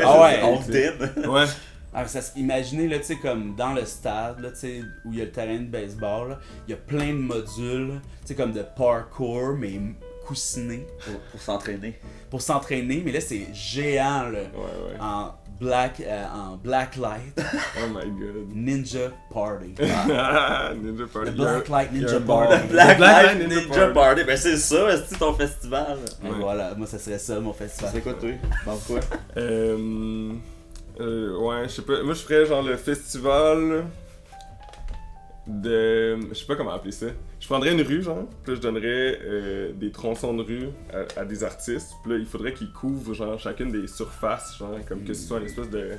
Ah ouais. On dim. Ouais. Ah, imaginez, là, tu sais, comme dans le stade, là, tu sais, où il y a le terrain de baseball, là, il y a plein de modules, tu sais, comme de parkour, mais coussinés, Pour s'entraîner. pour s'entraîner, mais là, c'est géant, là, Ouais. en black light, Oh my god. ninja party. Ninja Party. The Black Light il y a Ninja un bar. Party. Black Light Light Ninja Ninja Party. Party. Ben c'est ça, c'est ton festival. Et voilà, moi, ça serait ça, mon festival. C'est quoi, toi? Dans quoi? Ouais, je sais pas. Moi, je ferais genre le festival de. Je sais pas comment appeler ça. Je prendrais une rue, genre, puis là, je donnerais des tronçons de rue à des artistes. Puis là, il faudrait qu'ils couvrent, genre, chacune des surfaces, genre, comme que ce soit une espèce de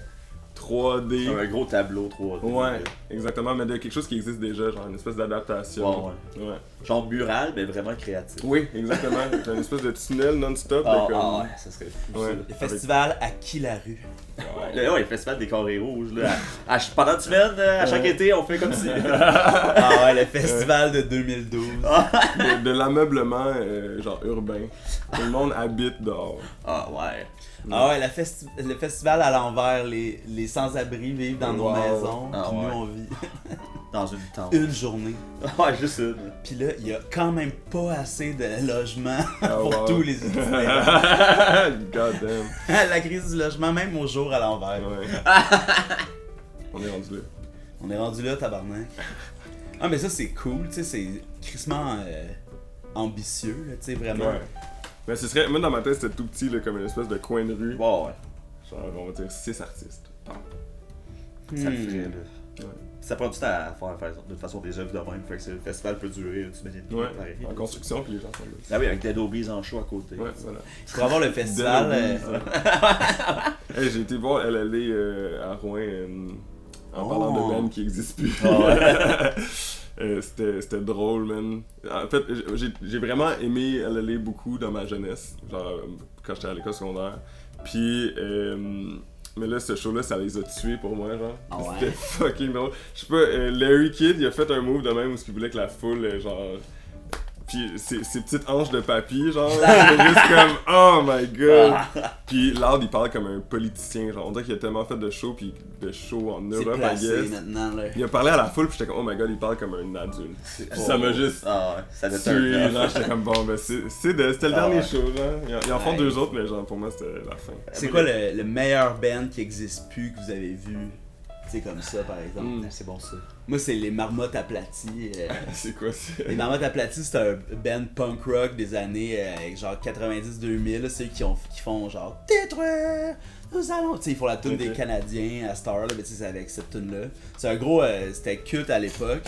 3D. Un gros tableau 3D. Ouais, exactement, mais de quelque chose qui existe déjà, genre, une espèce d'adaptation. Ouais. Ouais. Genre mural, mais vraiment créatif. Oui, exactement. J'ai une espèce de tunnel non-stop Ah, de comme. ah ouais, ça serait fou. Ouais. Le festival à qui la rue? Le festival des carrés rouges, là. Pendant une semaine, à chaque été, on fait comme si. Ah ouais, le festival de 2012. De l'ameublement, genre, urbain. Tout le monde habite dehors. Ah ouais. Ah ouais, le festival à l'envers, les sans-abri vivent dans nos Wow. maisons, Ah puis ouais. nous on vit Dans une tente. une journée. Ouais, juste une. Puis là, il y a quand même pas assez de logements Ah, pour wow. tous les itinérants. God damn. La crise du logement, même au jour à l'envers. Ouais. On est rendu là. On est rendu là, tabarnak. Ah, mais ça, c'est cool, tu sais, c'est crissement ambitieux, là, tu sais, vraiment. Ouais. Mais ce serait. Moi, dans ma tête, c'était tout petit, là, comme une espèce de coin de rue. Ouais. Genre, on va dire 6 artistes. Ça le ferait, là. Ouais. Ça prend du temps à faire de toute façon des œuvres de même, fait que le festival peut durer une semaine et demie. Ouais. pareil. En construction, puis les gens sont là. Ah oui, avec Dead Obies en show à côté. Ouais, voilà. Pour avoir le festival, Hey, j'ai été voir LLA à Rouen en parlant de bands qui n'existent plus. C'était drôle, man. En fait, j'ai vraiment aimé LLA beaucoup dans ma jeunesse, genre quand j'étais à l'école secondaire. Puis, mais là, ce show-là, ça les a tués pour moi, genre. Ah ouais? C'était fucking drôle. Je sais pas, Larry Kidd, il a fait un move de même où il voulait que la foule, genre. Puis ses petites hanches de papy, genre, c'était juste comme oh my god. Puis Loud, il parle comme un politicien, genre, on dirait qu'il a tellement fait de shows en c'est Europe, I placé guess. maintenant, là. Il a parlé à la foule, puis j'étais comme oh my god, il parle comme un adulte. Puis ça m'a juste Ah ouais, ça doit être tué, un genre, j'étais comme bon, ben c'était le dernier show, genre. Ils en font Ouais. 2 autres, mais genre, pour moi, c'était la fin. C'est quoi le meilleur band qui existe plus que vous avez vu? Tu sais, comme ça, par exemple. C'est bon ça. Moi, c'est les Marmottes aplaties. C'est quoi ça? Les Marmottes aplaties, c'est un band punk rock des années genre 90-2000. C'est eux qui font genre détruire, nous allons. Tu sais, ils font la tune des Canadiens à Star, là, mais tu sais, c'est avec cette tune là. C'est un gros. C'était culte à l'époque.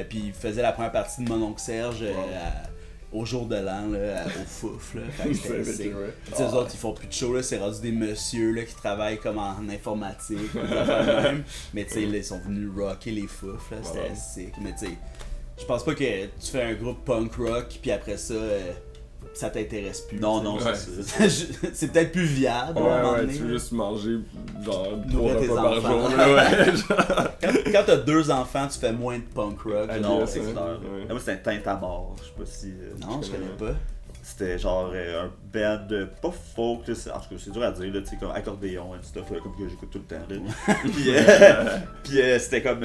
Puis ils faisaient la première partie de Mon Oncle Serge au jour de l'an, là, au fouf. Là. Fait que c'était C'est sick. vrai. Puis, tu sais, eux autres, ils font plus de show, là, c'est rendu des messieurs là, qui travaillent comme en informatique, des affaires de même. Mais tu sais, là, ils sont venus rocker les fouf, là, c'était Wow. sick. Mais tu sais, je pense pas que tu fais un groupe punk rock, puis après ça, ça t'intéresse plus. Non, tu non, sais. c'est ça. C'est peut-être plus viable à un moment Ouais, donné, tu veux là. juste manger genre 3 Nourrir tes repas par enfants. jour, là, ouais, genre. Quand t'as 2 enfants, tu fais moins de punk rock. Ah, genre. Non, yes, c'est hein. clair. Ouais. Moi, c'était un teinte à mort. Je sais pas si. Non, je connais pas. C'était genre un band pas folk, là, en tout cas c'est dur à dire, là, tu sais, comme accordéon et stuff, là, comme que j'écoute tout le temps. Là. Puis c'était comme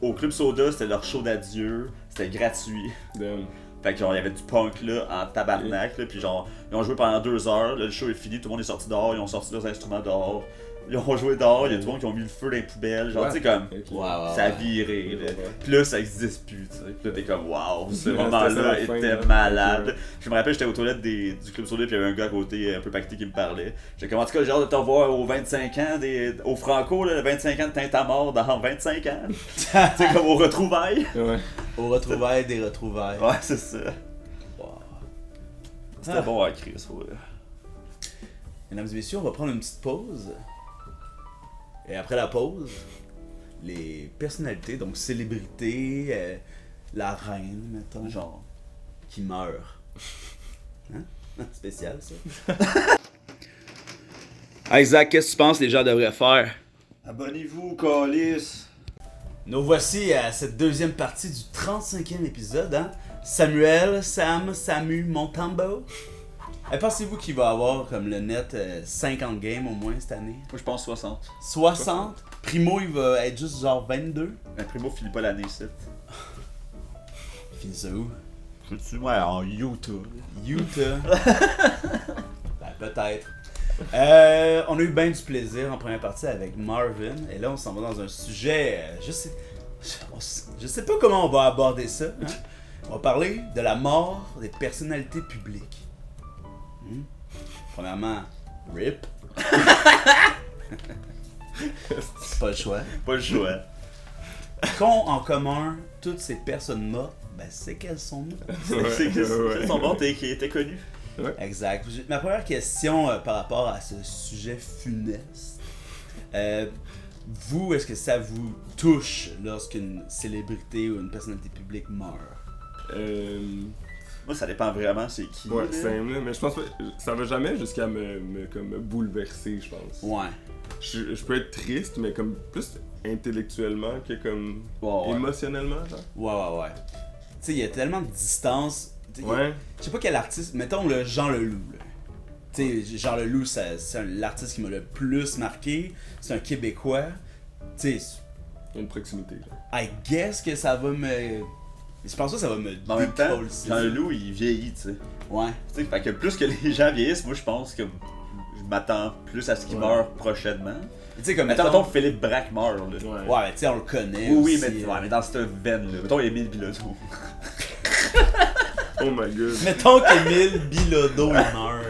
au Club Soda, c'était leur show d'adieu, c'était gratuit. Damn. Fait que genre, il y avait du punk là, en tabarnak, là, puis genre, ils ont joué pendant 2 heures, là, le show est fini, tout le monde est sorti dehors, ils ont sorti leurs instruments dehors, ils ont joué dehors, il y a du monde qui ont mis le feu dans les poubelles, genre, tu sais, comme, Ok. ça a viré, là. Puis là, ça existe plus, tu sais. Puis là, t'es comme, waouh, ce Ouais, moment-là c'était ça, la fin, était là. malade. Ouais. Je me rappelle, j'étais aux toilettes du Club Soda, puis il y avait un gars à côté, un peu pacté, qui me parlait. J'étais comme, en tout cas, j'ai hâte de te revoir aux 25 ans, au Franco, là, le 25 ans de Tintamar dans 25 ans. Tu sais, comme aux retrouvailles. Ouais. Aux retrouvailles des retrouvailles. Ouais, c'est ça. Wow. C'était bon à Chris, ouais. Mesdames et messieurs, on va prendre une petite pause. Et après la pause, les personnalités, donc célébrités, la reine, mettons, genre, qui meurt. Hein? Spécial, ça. Isaac, qu'est-ce que tu penses que les gens devraient faire? Abonnez-vous, Calis. Nous voici à cette deuxième partie du 35e épisode, hein? Samuel, Sam, Samu, Montambo. Pensez-vous qu'il va avoir comme le net 50 games au moins cette année? Moi, je pense 60. 60? Primo, il va être juste genre 22? Mais Primo finit pas l'année, c'est. Il finit ça où? Tu moi en Utah. Utah? Ben, peut-être. On a eu bien du plaisir en première partie avec Marvin. Et là, on s'en va dans un sujet... je sais pas comment on va aborder ça. Hein? On va parler de la mort des personnalités publiques. Premièrement, RIP. Pas le choix. Pas le choix. Qu'ont en commun toutes ces personnes mortes? Ben, c'est qu'elles sont mortes. C'est son nom qui était connu. Exact. Ma première question par rapport à ce sujet funeste. Vous, est-ce que ça vous touche lorsqu'une célébrité ou une personnalité publique meurt? Moi, ça dépend vraiment c'est qui. Ouais, là. simple, là, mais je pense que ça va jamais jusqu'à me bouleverser, je pense. Ouais. Je peux être triste, mais comme plus intellectuellement que comme Ouais. émotionnellement, genre. Ouais. Tu sais, il y a tellement de distance. Ouais. Je sais pas quel artiste. Mettons le Jean Leloup. Là. Tu sais, Jean Leloup, c'est l'artiste qui m'a le plus marqué. C'est un Québécois. Tu sais, Il y a une proximité, là. I guess que ça va me. Je pense pas que ça va me Mais en même temps, décoller. Jean-Loup, il vieillit, tu sais. Ouais. Tu sais, fait que plus que les gens vieillissent, moi, je pense que je m'attends plus à ce qu'il Ouais. meure prochainement. Tu sais, comme Mettons Philippe Braque meurt, là. Ouais. Ouais, mais tu sais, on le connaît. Oui, aussi, mais dans cette veine-là. Mettons Émile Bilodeau. Oh my god. Mettons qu'Émile Bilodeau il meurt.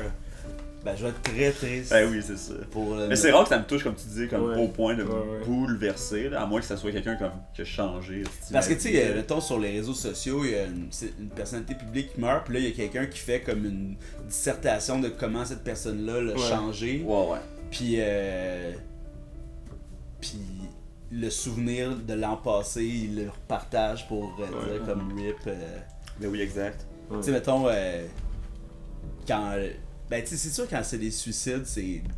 Ben, je vais être très triste. Ben oui, c'est ça. Pour Mais c'est rare que ça me touche, comme tu dis, comme Ouais. au point de Ouais, me ouais. bouleverser, là, à moins que ça soit quelqu'un comme qui a changé. Parce que tu sais, mettons sur les réseaux sociaux, il y a une personnalité publique qui meurt, puis là il y a quelqu'un qui fait comme une dissertation de comment cette personne-là l'a Ouais. changé. Ouais. Puis le souvenir de l'an passé, il le repartage pour dire comme RIP. Ben oui, exact. Tu sais, mettons, quand. Ben, tu sais, c'est sûr, quand c'est des suicides,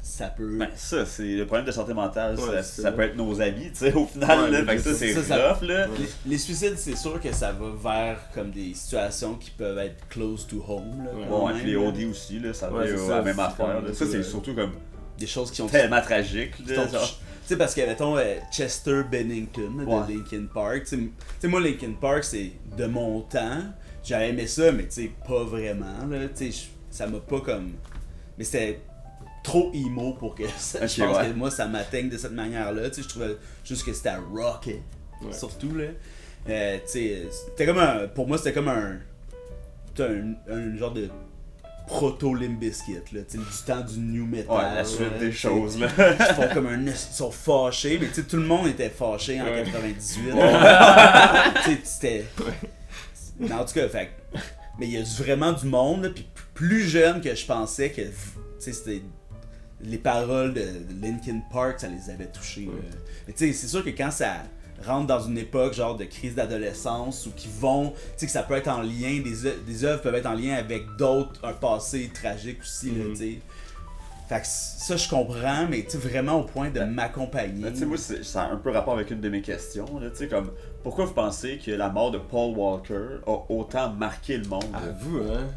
ça peut. Ben ça, c'est le problème de santé mentale, Ouais, ça c'est peut être nos amis, tu sais, au final, Ouais, là. mais Fait que ça, c'est ça- rough, là. Les suicides, c'est sûr que ça va vers comme des situations qui peuvent être close to home. Là, Ouais. quand Ouais, même, puis les là. OD aussi, là, ça Ouais, va c'est la ça, même c'est affaire, comme- là. Ça, c'est ouais. surtout comme Des choses qui ont. tellement tragique, qui là. t'ont- genre. Tu sais, parce que, mettons, Chester Bennington là, Ouais. de Linkin Park. Tu sais, moi, Linkin Park, c'est de mon temps. J'avais aimé ça, mais tu sais, pas vraiment. Là, tu sais, ça m'a pas comme. Mais c'était trop emo pour que ça. Ok, Je pense ouais. que moi, ça m'atteigne de cette manière-là. Tu sais, je trouvais juste que c'était rock, Ouais. surtout. Là. Tu sais, c'était comme un. Pour moi, c'était comme un genre de proto-Limp Bizkit, là, tu sais, du temps du new metal. Ouais, la suite là, des tu sais. choses, là. Ils font comme ils sont fâchés, mais tu sais, tout le monde était fâché en Ouais. 98. Tu sais, c'était. Mais en tout cas, fait que- mais il y a vraiment du monde, là, puis plus jeune que je pensais que, tu sais, c'était. Les paroles de Linkin Park, ça les avait touchés. là. Mais tu sais, c'est sûr que quand ça rentre dans une époque genre de crise d'adolescence ou qui vont, tu sais, que ça peut être en lien, des œuvres peuvent être en lien avec d'autres, un passé tragique aussi, là, tu sais. Fait que ça, je comprends, mais tu sais, vraiment au point de m'accompagner. Tu sais, moi, ça a un peu rapport avec une de mes questions, là, tu sais, comme, pourquoi vous pensez que la mort de Paul Walker a autant marqué le monde? là? Avoue, hein.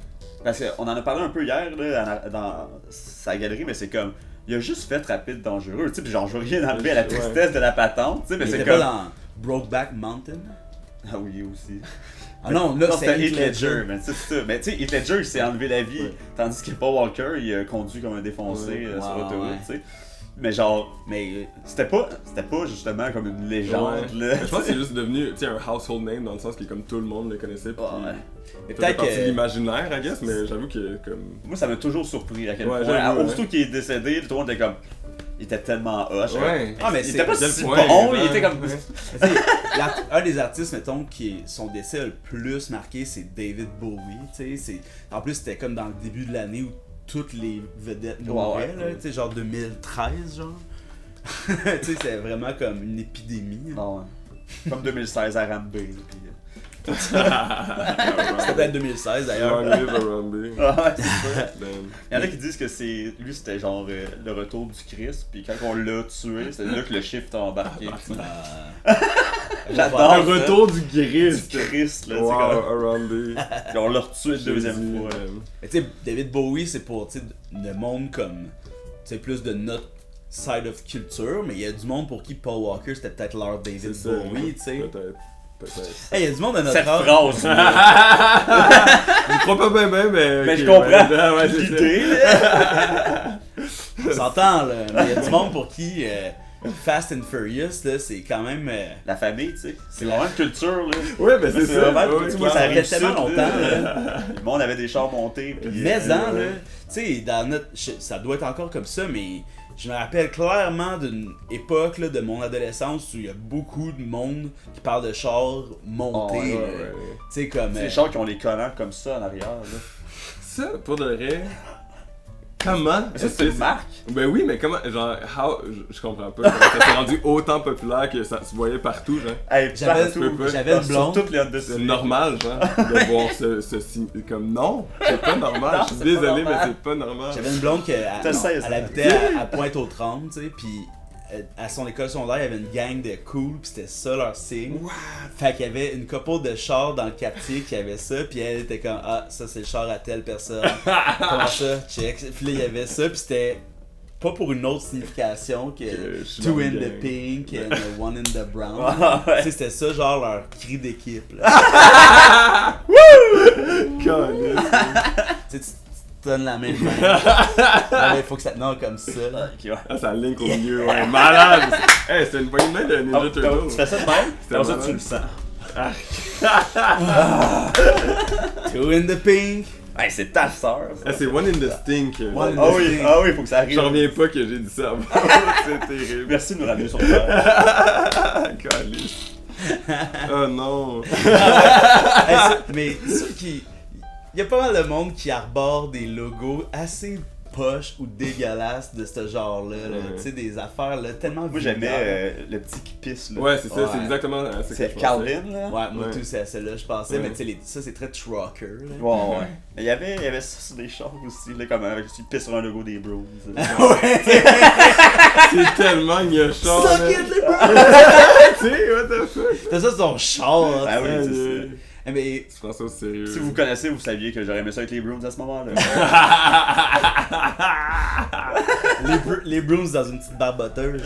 Parce qu'on en a parlé un peu hier, là, dans sa galerie, mais c'est comme, il a juste fait rapide dangereux, tu sais, puis genre, je veux rien enlever à la tristesse de la patente, tu sais, mais il c'est était comme... pas Brokeback Mountain. Ah oui, aussi. Ah non, là, Non, c'est c'était Heath Heath Ledger, mais c'est ça. Mais tu sais, Heath Ledger, il s'est enlevé la vie, tandis que Paul Walker, il a conduit comme un défoncé sur Ouais, l'autoroute, ouais. tu sais. Mais genre, Mais c'était pas justement comme une légende, Ouais. là. Je pense que c'est juste devenu un household name dans le sens que comme tout le monde le connaissait. Puis Ouais. mais ça fait peut-être partie de que. l'imaginaire, I guess, mais j'avoue que comme. Moi, ça m'a toujours surpris à quel Ouais, point. j'avoue, Aussitôt qu'il est décédé, tout le monde était comme. Il était tellement hot. Ouais. Ah, mais Il c'est. était pas quel si point, bon, il ouais. était comme. Tu sais, un des artistes, mettons, son décès a le plus marqué, c'est David Bowie. Tu sais, en plus, c'était comme dans le début de l'année où toutes les vedettes mouraient, ouais. là, tu sais, genre 2013, genre. Tu sais, c'était vraiment comme une épidémie. Non, ouais. Comme 2016 à Rambe. Puis... C'était peut-être 2016 d'ailleurs. Long live Harambe. Ah ouais, c'est ça. Damn. Il y en a qui disent que lui c'était genre le retour du Christ, puis quand on l'a tué, c'est là que le shift a embarqué. J'adore Le retour du du Christ. Christ, là, Wow, c'est comme... Harambe. Puis on l'a retué une deuxième fois. Mais tu sais, David Bowie, c'est pour tu sais, le monde comme. Tu sais, plus de notre side of culture, mais il y a du monde pour qui Paul Walker c'était peut-être leur David C'est ça. Bowie, tu sais. Peut-être. Hey, il y a du monde de notre Cette âge. phrase, là. Je crois pas bien, mais. Mais ok, je comprends ouais, c'est ça. l'idée, là. On s'entend, là. Mais il y a du monde pour qui Fast and Furious, là, c'est quand même. La famille, tu sais. C'est vraiment une culture, là. Ouais, ben c'est C'est ça. vraiment- ouais, tu vois, Ça ça fait arrive tellement sud, longtemps, là. Le monde avait des chars montés, puis... Mais là, tu sais, dans notre. Ça doit être encore comme ça, mais je me rappelle clairement d'une époque là, de mon adolescence où il y a beaucoup de monde qui parle de chars montés. Oh, ouais, là. ouais. Tu sais, comme. C'est les chars qui ont les collants comme ça en arrière, là. Ça, pour de vrai. Comment? Ça, c'est une marque? Ben oui, mais comment? Genre, je comprends pas. Comment ça s'est rendu autant populaire que ça se voyait partout, genre. Hey, J'avais partout, j'avais une sur blonde. toutes les Honda C'est Civic. normal, genre, de voir ce signe. Comme non, c'est pas normal. Je suis c'est pas désolé, mais normal. c'est pas normal. J'avais une blonde qui T'as 16 ans. elle habitait à Pointe-aux-Trembles, tu sais, puis à son école secondaire, il y avait une gang de cool, puis c'était ça leur signe. Fait qu'il y avait une couple de chars dans le quartier qui avait ça, puis elle était comme ah, ça c'est le char à telle personne. Comment ça? Check. Puis là, il y avait ça, puis c'était pas pour une autre signification que je suis two dans in le the gang. pink and the one in the brown. Ah, ouais. Tu sais, c'était ça, genre leur cri d'équipe. là. Caliste. Tu sais, tu donnes la main. Il faut que ça tenait comme ça. Ok, ouais. Ah, ça link au milieu, ouais. Malade! Hey, c'était une bonne main de Ninja Ah, Turtle. tu fais ça de même? C'était Comme ça, malade. tu le sens. Two in the pink. Hey, c'est ta sœur, ça. Ah, c'est One in the Stink. One in Ah the oui, Stink. ah oui, faut que ça arrive. J'en reviens pas que j'ai dit ça. C'est terrible. Merci de nous ramener sur terre. Caliste. Oh non. Hey, mais ceux qui. Il y a pas mal de monde qui arbore des logos assez poches ou dégueulasses de ce genre-là. Là. Ouais. Tu sais, des affaires là, tellement Moi, vulgaires. j'aimais le petit qui pisse, là. Ouais, c'est ça, c'est Ouais. exactement ce que je C'est pensais. Calvin, là. Ouais, moi Ouais. tout, c'est à celle-là, je pensais, Ouais. mais tu sais, ça c'est très trucker. Là. Ouais, ouais. Mais il y avait ça sur des chars aussi, là, comme tu pisses sur un logo des Bros. C'est tellement gnochon. Suck là. it, les bros! Tu sais, what the fuck? T'as ça sur ton char. Ah oui, tu sais. c'est ça. Eh, mais Tu prends ça au sérieux. Si vous connaissez, vous saviez que j'aurais aimé ça avec les Brooms à ce moment-là. les brooms dans une petite barboteuse.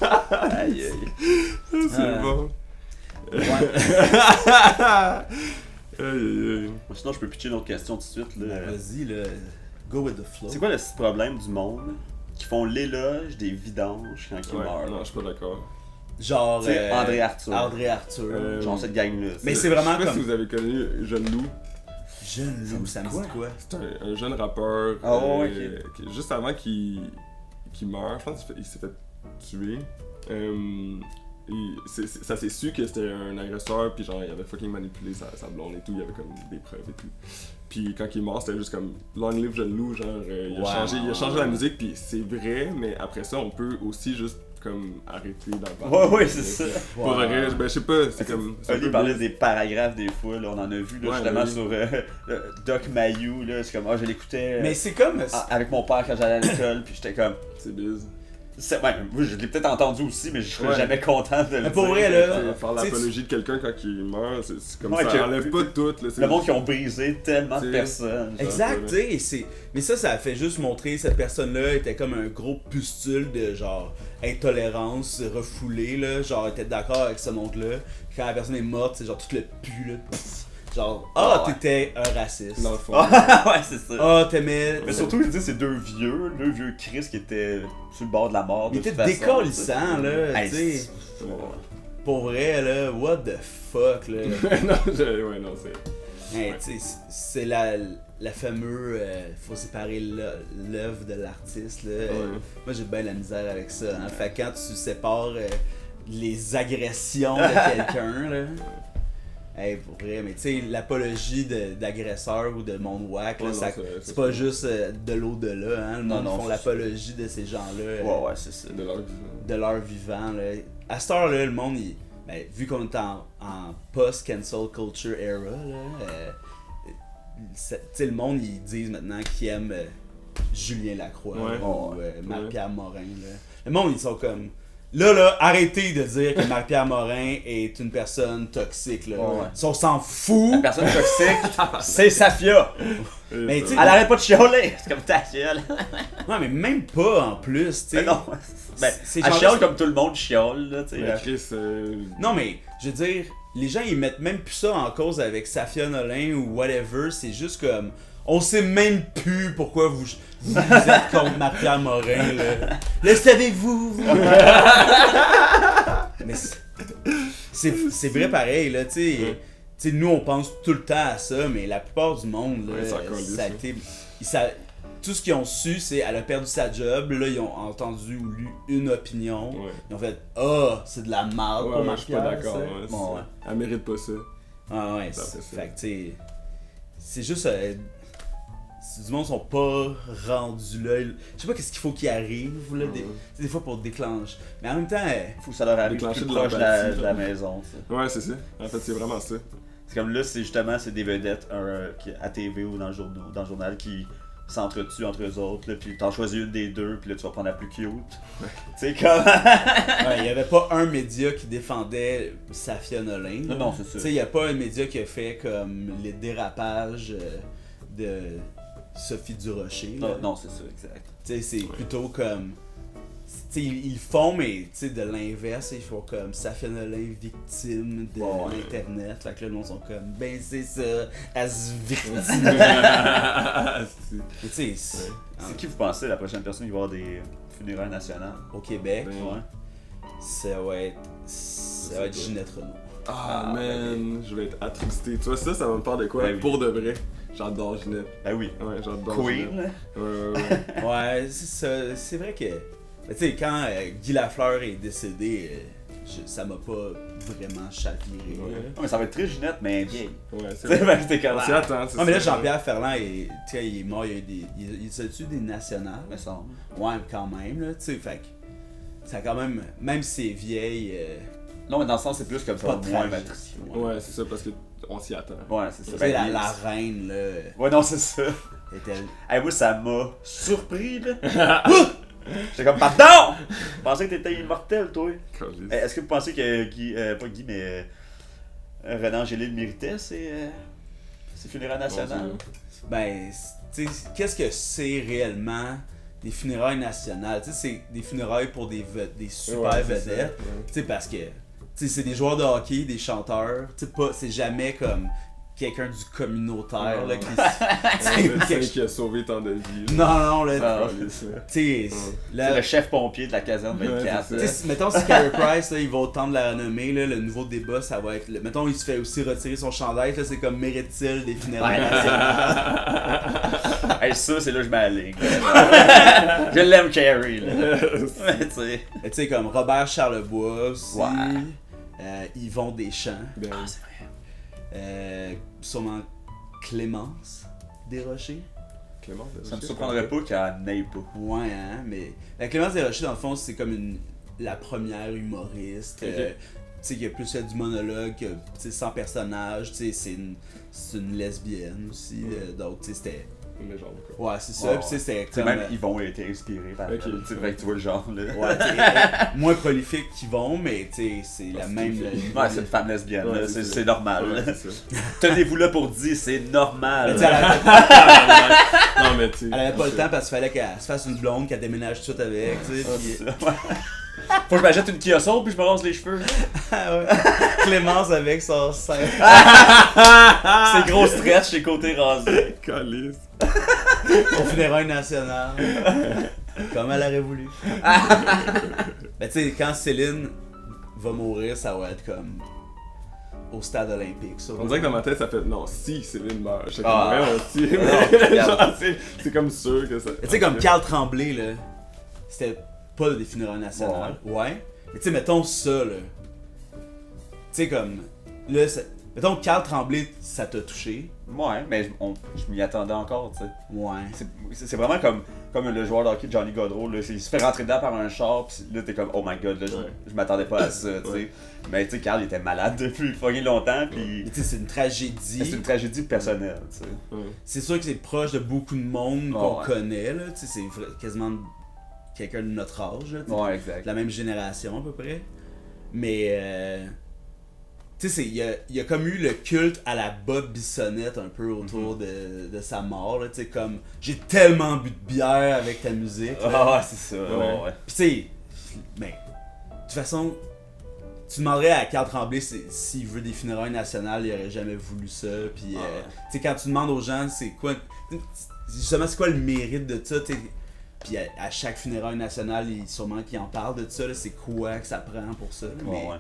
Aïe, aïe. C'est bon. Ouais. Aïe, aïe, aïe. Sinon, je peux pitcher une autre question tout de suite. Là. Vas-y, là. Go with the flow. C'est quoi le petit problème du monde qui font l'éloge des vidanges quand ils Ouais, meurent? non, je suis pas d'accord. Genre. Tu sais, André Arthur. André Arthur. Genre cette gang-là. Mais c'est vraiment Je sais pas comme- si vous avez connu Jeune Loup. Jeune loup, ça me dit quoi? C'est un jeune rappeur. Ah ouais, qui, juste avant qu'il meure, je pense qu'il s'est fait tuer. Ça s'est su que c'était un agresseur, puis genre il avait fucking manipulé sa blonde et tout, il y avait comme des preuves et tout. Puis quand il est mort, c'était juste comme Long Live Jeune Loup, genre il a changé la musique, puis c'est vrai, mais après ça on peut aussi juste comme arrêter d'en parler. Ouais, c'est ça. Pour le reste, ben je sais pas, c'est comme. c'est un Oli peu parlait bizarre. des paragraphes des fois, là, on en a vu là, Ouais, justement oui. sur Doc Mayou, là, c'est comme, je l'écoutais Mais c'est comme. avec mon père quand j'allais à l'école, puis j'étais comme, C'est biz. Ouais, moi, je l'ai peut-être entendu aussi, mais je serais Ouais. jamais content de le Mais pour dire. vrai, là, Faire tu sais, l'apologie de quelqu'un quand il meurt, c'est comme Ouais, ça que- enlève pas tout. Là, c'est Le monde qui ont brisé tellement de T'sais, personnes. Exact, tu sais, et mais ça a fait juste montrer cette personne-là était comme un gros pustule de genre intolérance refoulée, là, genre était d'accord avec ce monde-là. Puis quand la personne est morte, c'est genre tout le pu, là, pff, genre, Ah, ouais. t'étais un raciste. Dans le fond. Ouais, c'est ça. T'aimais. Mais surtout, il dit c'est deux vieux Chris qui étaient sur le bord de la mort. Il de était toute façon, décalissant, là, Hey, tu sais. c'est- ouais. Pour vrai, là, what the fuck, là. non, ouais, non, c'est. Hey, tu sais, c'est la fameuse faut séparer l'œuvre de l'artiste, là. Moi, j'ai bien la misère avec ça. Hein. Fait que quand tu sépares les agressions de quelqu'un, là. Hey, pour vrai, mais tu sais, l'apologie d'agresseur ou de monde whack, là, Ouais, non, ça- c'est c'est pas juste de l'au-delà, hein. Le Non, monde non, font c'est l'apologie de ces gens-là. Ouais, c'est ça. De leur vie. De leur vivant. Là. À cette heure-là, le monde, vu qu'on est en post-cancel culture era, là, tu sais, le monde, ils disent maintenant qu'ils aiment Julien Lacroix Ouais. ou Marie-Pierre Morin. Là. Le monde, ils sont comme... Là, arrêtez de dire que Marie-Pierre Morin est une personne toxique. Là. Ouais. Si on s'en La fout... personne toxique, c'est Safia. Mais tu sais, Elle arrête pas de chialer. C'est comme ta gueule. non, mais même pas en plus, tu sais. Mais non. Ben, Ces elle gens-là, chiale c'est- comme tout le monde chiale, là, tu sais. Mais Chris, Non, mais je veux dire, les gens ils mettent même plus ça en cause avec Safia Nolin ou whatever. C'est juste comme. On sait même plus pourquoi vous êtes contre Marie-Pierre Morin. Là. Le savez-vous? vous? Mais c'est vrai pareil, là, tu sais. Tu sais, nous on pense tout le temps à ça, mais la plupart du monde, là, Ouais, c'est encore ça a été. Tout ce qu'ils ont su, c'est qu'elle a perdu sa job. Là, ils ont entendu ou lu une opinion. Ouais. Ils ont fait ah, c'est de la merde pour je suis pas Marie-Pierre. d'accord. ça. Ouais, Bon, c'est ouais. ça. Elle mérite pas ça. Ah ouais, C'est ça. fait que tu sais, c'est juste si du monde sont pas rendus là, je sais pas qu'est-ce qu'il faut qu'il arrive là, des fois pour déclencher. Mais en même temps, Faut que ça leur arrive Déclencher plus de proche de l'empathie, la genre. maison, tu sais. Ouais, c'est ça. En fait, c'est vraiment ça. C'est comme là, c'est justement des vedettes à TV ou dans le journal qui s'entretuent entre eux autres, là, puis t'en choisis une des deux, puis là tu vas prendre la plus cute. Tu sais, comme. il y avait pas un média qui défendait Safia Nolin. là. Non, c'est ça. Tu sais, il y a pas un média qui a fait comme les dérapages de Sophie Durocher. là. Non, c'est ça, exact. Tu sais, c'est plutôt comme. Tu sais, ils font, mais tu sais, de l'inverse, ils font comme Safia Nolin victime de l'internet. Fait que là, le monde sont comme, ben c'est ça, elle se victime. Mais tu sais, C'est qui vous pensez la prochaine personne qui va avoir des funérailles nationales? au Québec, Ben, Ouais. ça va être Ginette Renault. Ah, man, je vais être attristé. Tu vois, ça va me faire de quoi? Ben oui. Pour de vrai. J'adore Ginette. Ben oui. Ouais, j'adore Queen, Ginette. là. Ouais. Ouais, c'est ça. C'est vrai que. Mais tu sais, quand Guy Lafleur est décédé, ça m'a pas vraiment chaviré. Ouais. là. Non, mais ça va être très Ginette, mais bien. Ouais, c'est Tu sais, vrai. ben, c'était comme. On s'y attend, c'est Non, mais là, ça. Jean-Pierre Ferland, tu sais, il est mort, il y a eu des. Il s'est-tu des nationales? Me semble. Ouais, quand même, là, tu sais, fait que. Ça a quand même. Même si c'est vieille. Non, mais dans le sens, c'est plus comme ça, Pas moins tragique. matricieux. Ouais, c'est ça, parce que on s'y attend. Ouais, c'est ça. Tu sais, Ben, la reine, là. Ouais, non, c'est ça. Était. Hey, moi, ça m'a surpris, là. J'étais comme, pardon! Je pensais que t'étais immortel, toi. Est-ce que vous pensez que Guy, pas Guy, mais René Angélil méritait ses funérailles nationales? Ben, tu sais, qu'est-ce que c'est réellement des funérailles nationales? Tu sais, c'est des funérailles pour des super Ouais, c'est ça, vedettes. ouais. Tu sais, parce que, tu sais, c'est des joueurs de hockey, des chanteurs. Tu sais, c'est jamais comme quelqu'un du communautaire, là, qui C'est le tu médecin sais, qui a sauvé tant de vies. Non, là, Ah, tu c'est ça. sais, C'est là, le chef pompier de la caserne Ouais, 24. c'est tu sais, mettons si Carey Price là, il va au temple de la renommée, là, le nouveau débat ça va être. Mettons il se fait aussi retirer son chandail, là, c'est comme mérite-t-il des funérailles nationales? Hey, ça, c'est là que je m'aligne. Je l'aime, Carrie, là. Mais, tu sais. Tu sais, comme Robert Charlebois aussi, Ouais. Yvon Deschamps, Ben, sûrement Clémence Desrochers. Clément, Ça me surprendrait pas qu'elle n'aille pas. Ouais, hein, mais la Clémence Desrochers, dans le fond, c'est comme la première humoriste. Ok. Tu sais, qui a plus fait du monologue, tu sais, sans personnage. Tu sais, c'est une lesbienne aussi. Donc, tu sais, c'était. une légende, quoi. Ouais, c'est ça. Ouais, Puis tu sais, c'était Tu sais, comme. même Yvon a été inspiré par Ok. elle. Tu sais, fait que tu vois le genre, là. Ouais, tu sais, moins prolifique qu'ils vont, mais tu sais, c'est la même. Ouais, c'est une femme lesbienne, Ouais, là, c'est c'est ça. normal. Ouais, là. c'est ça. Tenez-vous là pour dire, c'est normal. Mais tu sais, elle Non, mais tu sais. avait pas le temps parce qu'il fallait qu'elle se fasse une blonde, qu'elle déménage tout de suite avec, tu sais. Ah, puis- c'est ça, ouais. Faut que je m'achète une Kia Soul puis je me rase les cheveux. Ah ouais. Clémence avec son sein. C'est gros stretch les côtés rasés. Calice. Au funérailles nationales. Comme elle aurait voulu. Ben tu sais, quand Céline va mourir, ça va être comme au stade olympique. Ça. On dirait que dans ma tête, ça fait non, si Céline meurt. Je sais Ah. comme, si. regarde. Genre, c'est comme sûr que ça. Tu sais, comme Carl Tremblay, là, c'était pas des funérailles nationales. Ouais. Mais tu sais, mettons ça, là. Tu sais, comme. Là, mettons Carl Tremblay, ça t'a touché. Ouais, mais je m'y attendais encore, tu sais. Ouais. C'est vraiment comme le joueur de hockey Johnny Gaudreau, là. Il se fait rentrer dedans par un char, pis là t'es comme oh my god, là, Ouais. je m'attendais pas à ça, tu sais. Ouais. Mais tu sais, Carl il était malade depuis fucking longtemps, pis Mais tu sais, c'est une tragédie. c'est une tragédie personnelle, tu sais. Ouais. C'est sûr que c'est proche de beaucoup de monde qu'on ouais. connaît, là. Tu sais, c'est quasiment quelqu'un de notre âge, là. Tu sais, Ouais, de exact. la même génération à peu près. Mais tu sais, il y a comme eu le culte à la Bob Bissonnette un peu autour de sa mort, là. Tu sais, comme j'ai tellement bu de bière avec ta musique. là. Ah, c'est ça, Ouais. ouais. Pis tu sais, ben, de toute façon, tu demanderais à Carl Tremblay s'il veut des funérailles nationales, il aurait jamais voulu ça. Puis, tu sais, quand tu demandes aux gens, c'est quoi, justement, c'est quoi le mérite de ça, tu sais. Puis à chaque funéraille nationale, sûrement qu'ils en parlent de ça, là, c'est quoi que ça prend pour ça. Là, mais, Ouais.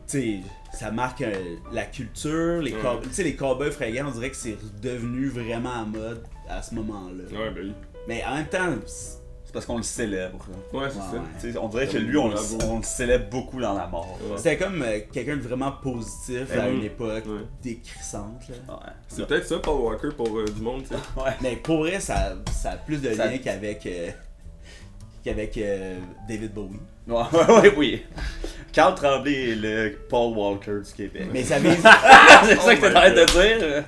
tu sais, ça marque la culture, les tu sais, les cowboys fringants, on dirait que c'est devenu vraiment à mode à ce moment-là. Ouais, ben oui. Mais en même temps, C'est parce qu'on le célèbre, là. Ouais, c'est Ouais, ça. ouais. Tu sais, on dirait que lui, on le célèbre beaucoup dans la mort. Ouais. c'était comme quelqu'un de vraiment positif à une époque Ouais. décrissante. Là. Ouais. C'est peut-être ça, Paul Walker, pour du monde, tu sais. Ouais. Mais pour vrai, ça a plus de Ça- lien qu'avec David Bowie. Ouais, oui. Carl Tremblay est le Paul Walker du Québec. Mais ça vise, c'est ça que t'es en train de dire?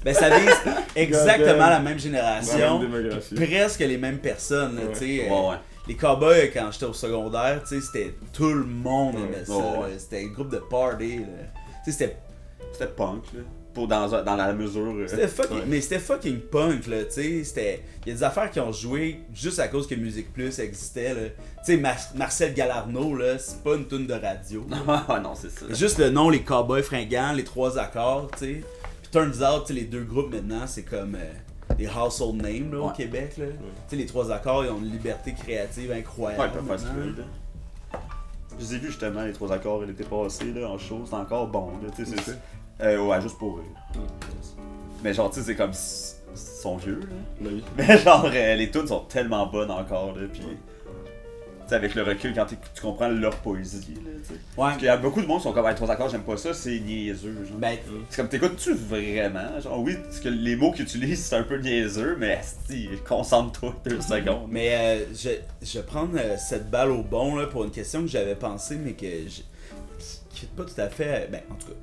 ben, ça vise exactement la même La génération, même démographie. presque les mêmes personnes. Là, Ouais. tu sais, Ouais, ouais. Les cowboys, quand j'étais au secondaire, tu sais, c'était tout le monde aimait ça. Ouais, là. ouais. C'était un groupe de party. Là. Tu sais, C'était punk, là. Pour dans la mesure. c'était fucking, mais c'était fucking punk, là, tu sais, il y a des affaires qui ont joué juste à cause que Musique Plus existait, là. Tu sais, Marcel Galarno, là, c'est pas une tune de radio. Ah non, c'est ça. Juste le nom, les Cowboys fringants, les trois accords, tu sais. Puis turns out, tu sais, les deux groupes maintenant, c'est comme des household names, là, au Ouais. Québec, là. Tu sais, les trois accords, ils ont une liberté créative incroyable. Ouais, ils peuvent faire ce qu'ils maintenant, veulent, là. Je les ai vus justement, les trois accords, l'été passé, là, en show, c'est encore bon, là, tu sais, Ok. ouais, juste pour rire. Mais genre, tu sais, c'est comme, ils sont vieux, là. Ben oui. Mais genre, les tunes sont tellement bonnes encore, là, pis... Tu sais, avec le recul, quand tu comprends leur poésie, là, tu sais. Ouais, Parce qu'il y a beaucoup de monde qui sont comme, hey, trois accords, j'aime pas ça, c'est niaiseux, genre. ben, C'est comme, t'écoutes-tu vraiment? Genre, oui, parce que les mots qu'ils utilisent, c'est un peu niaiseux, mais asti, concentre-toi 2 secondes. mais je vais prendre cette balle au bon, là, pour une question que j'avais pensée, mais qui est pas tout à fait... Ben, en tout cas.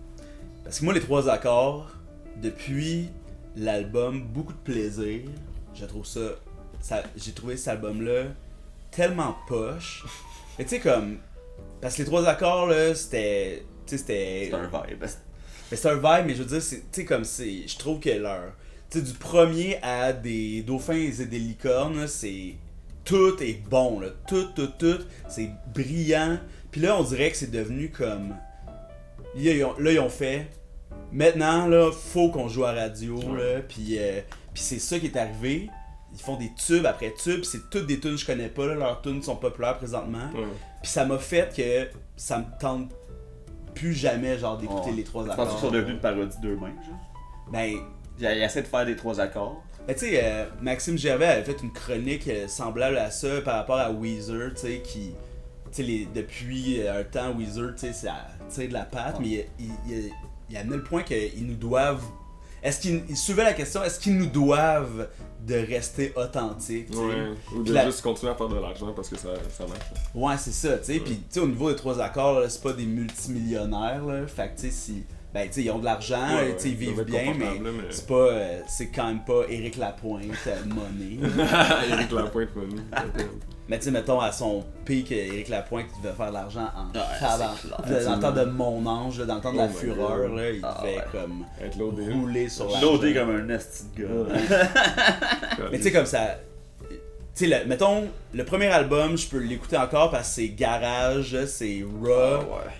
Parce que moi, les trois accords, depuis l'album Beaucoup de plaisir, je trouve ça j'ai trouvé cet album-là tellement poche. Mais tu sais, comme... Parce que les trois accords, là, c'était... Tu sais, c'était... C'est un vibe. Mais c'est un vibe, mais je veux dire, tu sais, comme c'est... Je trouve que leur... Tu sais, du premier à des dauphins et des licornes, là, c'est... Tout est bon, là. Tout. C'est brillant. Puis là, on dirait que c'est devenu comme... Là, ils ont fait... Maintenant, là, faut qu'on joue à radio, là. Puis c'est ça qui est arrivé. Ils font des tubes après tubes. C'est toutes des tunes que je connais pas, là. Leurs tunes sont populaires présentement. Ouais. Puis ça m'a fait que ça me tente plus jamais, genre, d'écouter Ouais. les trois Je accords. pense qu'ils sont devenus une parodie d'eux-mêmes, genre. Ben... Ils essaient de faire des trois accords. Ben, tu sais, Maxime Gervais avait fait une chronique semblable à ça par rapport à Weezer, tu sais, qui, tu sais, depuis un temps, Weezer, tu sais, ça tire de la patte, mais il amenait le point qu'ils nous doivent. Il soulevait la question, est-ce qu'ils nous doivent de rester authentiques, tu sais? Ouais. Ou Puis de la- juste continuer à faire de l'argent parce que ça marche. là. Ouais, c'est ça, tu sais. Puis, tu sais, au niveau des trois accords, là, c'est pas des multimillionnaires, là. Fait que, tu sais, Ben, tu sais, ils ont de l'argent, Ouais, tu sais, ils ça vivent doit être bien, mais confortable, là, mais- c'est pas, c'est quand même pas Éric Lapointe, money. Éric Lapointe, money. Mais tu sais, mettons, à son pic, Éric Lapointe, il devait faire de l'argent en Ouais, tabac. c'est clair. Dans le temps de mon ange, là, dans le temps de la Oh my fureur, God. là, il Ah, devait ouais. comme Être loadé. rouler sur la Loadé comme un esti de gars. Mais tu sais, comme ça. Tu sais, mettons, le premier album, je peux l'écouter encore parce que c'est garage, là, c'est raw. Ouais.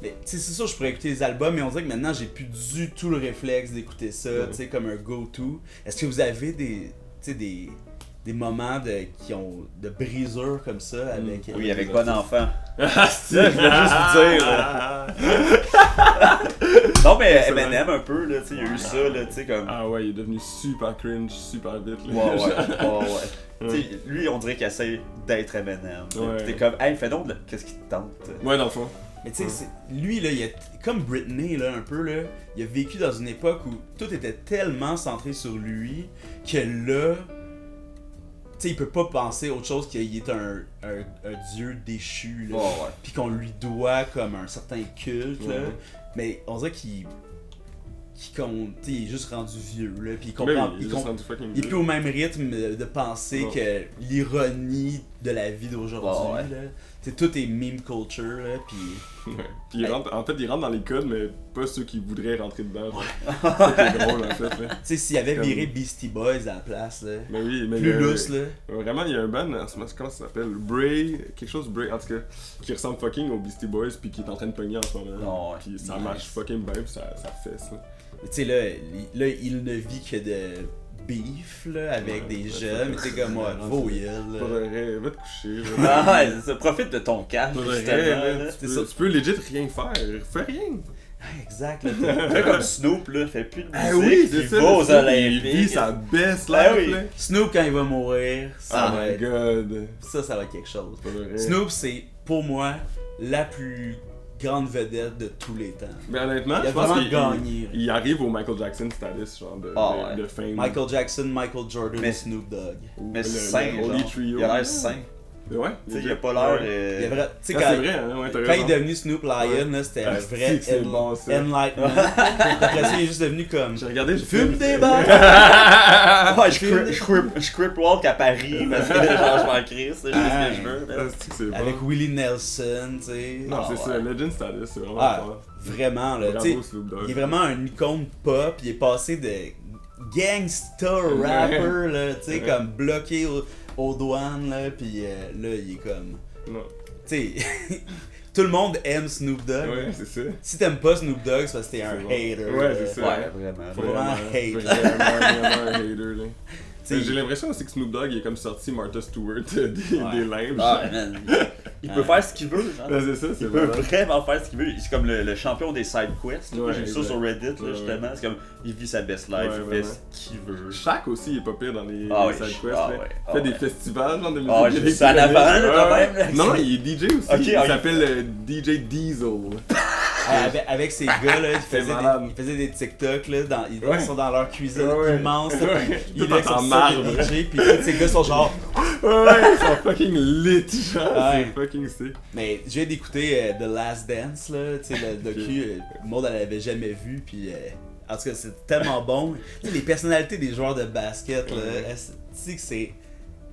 Mais tu sais, c'est sûr, je pourrais écouter les albums, mais on dirait que maintenant, j'ai plus du tout le réflexe d'écouter ça, tu sais, comme un go-to. Est-ce que vous avez des moments de brisure comme ça avec. Oui, avec Bon Enfant. Ah, Ça, je voulais juste vous dire. là. Non, mais C'est Eminem un peu, là, tu sais, il y a eu ça, là, tu sais, comme. Ah ouais, il est devenu super cringe, super vite. Là. Ouais, ouais. Tu sais, lui, on dirait qu'il essaie d'être Eminem. Ouais. T'es comme, hey, fais donc, qu'est-ce qui te tente? Ouais, dans le fond. Mais tu sais, lui, là, il a, comme Britney, là, un peu, là, il a vécu dans une époque où tout était tellement centré sur lui que là, tu sais, il peut pas penser autre chose qu'il est un dieu déchu, là. Ouais, ouais. Puis qu'on lui doit comme un certain culte, là. Ouais. Mais on dirait qu'il il est juste rendu vieux, là. Puis il Mais comprend. oui, il est juste rendu fucking Il est plus au même rythme de penser Ouais. que l'ironie de la vie d'aujourd'hui, Ouais, ouais. là. Tu sais, tout est meme culture, là. Puis. Ouais. Puis en fait, il rentre dans les codes, mais pas ceux qui voudraient rentrer dedans. C'est ça qui est drôle, en fait. Là. Tu sais, s'il avait Comme- viré Beastie Boys à la place, là. Mais oui, mais Plus lousse, là. Vraiment, il y a un band, comment ça s'appelle? Bray, quelque chose Bray, en tout cas, qui ressemble fucking aux Beastie Boys, puis qui est en train de pogner en ce moment. Oh, ouais. Puis ça Nice. marche fucking bien, puis ça fesse. Là. Mais tu sais, là, il ne vit que de beef, là, avec Ouais, des ouais, jeunes. Mais c'est t'es comme moi, vraiment voyelle, Pas là. vrai, va te coucher. là. Ah, ouais, ça profite de ton calme, Pas vrai, justement. là, là. tu peux legit rien faire. Fais rien. Ah, exact, là. Fais comme Snoop, là, fait plus de musique, Ah oui, il c'est ça. va aux le Snoop, Olympiques. Il vit sa best Ah life, oui. là. Snoop, quand il va mourir, ça Oh va my être. god. Ça va être quelque chose. Pas vrai. Snoop, c'est, pour moi, la plus grande vedette de tous les temps. Mais honnêtement, Il a je pense vraiment qu'il gagné. il arrive au Michael Jackson status, genre de, Ah de, ouais. de fame. Michael Jackson, Michael Jordan, Mais- Snoop Dogg. Mais Le sain, Holy genre. Trio. Il a l'air sain. Ouais. Tu sais, il a pas l'air. Il est vrai, tu sais, Ah, quand, c'est vrai, hein, ouais, t'as quand il raison. est devenu Snoop Lion, là, c'était un Ah, vrai c'est bon, ça. enlightenment. Après ça, il est juste devenu comme. J'ai regardé, je Fume des balles. bacs! Ouais, je crip walk à Paris parce que genre, je m'en crisse, c'est juste ce que je veux. là. C'est bon. Avec Willie Nelson, tu sais. Non, c'est Ah, ça, ouais. Legend status, c'est vraiment Ah, fort. vraiment, là. Tu sais, Bravo Snoop Dogg. il est vraiment un icône pop. Il est passé de gangsta rapper, là, tu sais, Ouais. comme bloqué aux douanes, là. Puis là, il est comme. Non. Tu sais, tout le monde aime Snoop Dogg. Ouais, c'est ça. Si t'aimes pas Snoop Dogg, c'est parce que t'es un C'est bon. hater. Ouais, là. c'est ça. Ouais, vraiment. Faut vraiment hate. Vraiment un hater, là. T'sais, J'ai l'impression aussi que Snoop Dogg il est comme sorti Martha Stewart des limbes. Ah, man. Il peut faire ce qu'il veut, genre. Ouais, c'est ça, c'est Il peut vrai. vraiment faire ce qu'il veut. C'est comme le champion des side quests. Ouais, J'ai vu ça exact. sur Reddit, là, Ouais, justement. C'est comme, il vit sa best life, Ouais, il fait vraiment. ce qu'il veut. Shaq aussi il est pas pire dans les Ah oui, side quests. ah là. ouais, Il ah fait des ouais. festivals genre de musique. Ah ouais, j'ai vu ça en électronique. avant, là, quand Ouais, même, ouais. là. Non, il est DJ aussi. Ok, Il ah, s'appelle DJ Diesel. avec ses gars, là, C'est malade. ils faisaient des TikTok, là, ils Ouais. sont dans leur cuisine Ouais. immense, là, Ouais. puis ils Tout vexent en sur marbre. des DJ, puis tous ces gars sont genre. Ouais, ils sont fucking lit, genre. Ouais. C'est fucking sick. Mais je viens d'écouter The Last Dance, là, tu sais, le docu, Maud elle l'avait jamais vu, puis en tout cas, c'est tellement bon. Tu sais, les personnalités des joueurs de basket, là, tu sais que c'est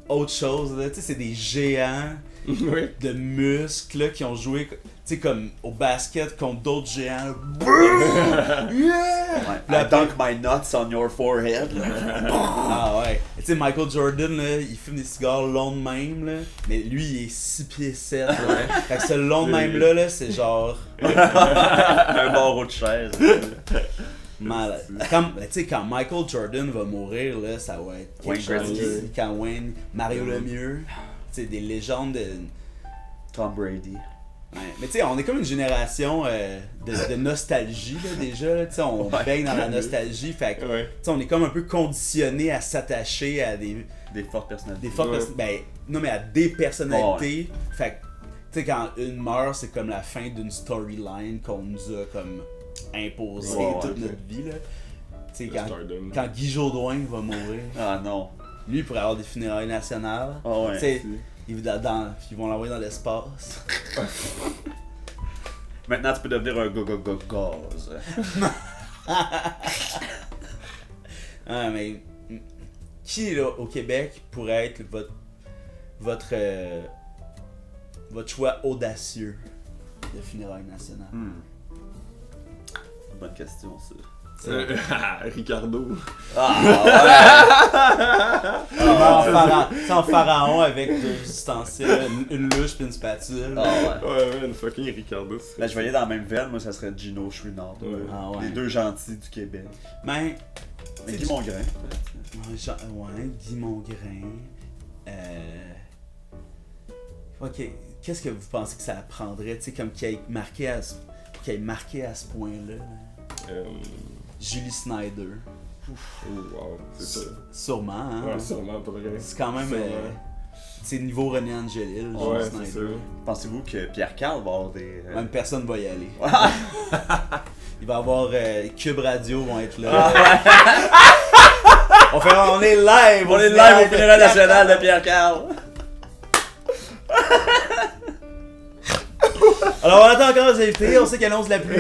autre chose, là, tu sais, c'est des géants Oui. de muscles, là, qui ont joué, tu sais, comme au basket contre d'autres géants, là. Ouais. La I dunk my nuts on your forehead. là. Ah ouais. Tu sais, Michael Jordan, là, il fume des cigares longs de même, là. Mais lui, il est 6 pieds 7, là. Fait que ce long de même là, c'est genre Un barreau de chaise. malade. Tu sais, quand Michael Jordan va mourir, là, ça va être quelque Wayne chose. Gretzky. Quand Wayne, Mario Lemieux, tu sais, des légendes de. Tom Brady. Ouais. Mais tu sais, on est comme une génération de nostalgie, là, déjà. Là. Tu sais, on Ouais. baigne dans la nostalgie. Fait que, tu Ouais. sais, on est comme un peu conditionné à s'attacher à des Des fortes personnalités. Des fortes Ouais. ben, non, mais à des personnalités. Fait que, tu sais, quand une meurt, c'est comme la fin d'une storyline qu'on nous a comme imposée Ouais, toute ouais. notre vie, là. Tu sais, Le quand, Stardom. quand Guy Jodoin va mourir, Ah non. lui, il pourrait avoir des funérailles nationales. Ah ouais. Tu sais, ils vont l'envoyer dans l'espace. Maintenant, tu peux devenir un gaz. Ah, mais qui là au Québec pourrait être votre choix audacieux de funérailles nationales? Bonne question, ça. Ricardo. En pharaon avec deux ustensiles, une louche puis une spatule. Ouais, une fucking Ricardo. Ben, je vais aller dans la même veine, moi ça serait Gino Chouinard. Ouais. Les deux gentils du Québec. Mais Guy Mongrain. ouais, Guy Mongrain. Ok, qu'est-ce que vous pensez que ça prendrait, tu sais, comme qu'il ait marqué à ce point-là? Julie Snyder. Oh, wow, c'est ça. Sûrement, hein? Ouais, sûrement, pas vrai. C'est quand même. C'est niveau René Angélil, Julie Ouais, c'est Snyder. ça. Pensez-vous que Pierre-Carl va avoir des. Même personne va y aller. Il va y avoir Cube Radio vont être là. On est live! On est live au funérailles national de Pierre-Carl! Alors on attend encore les invités, on sait qu'il annonce la pluie.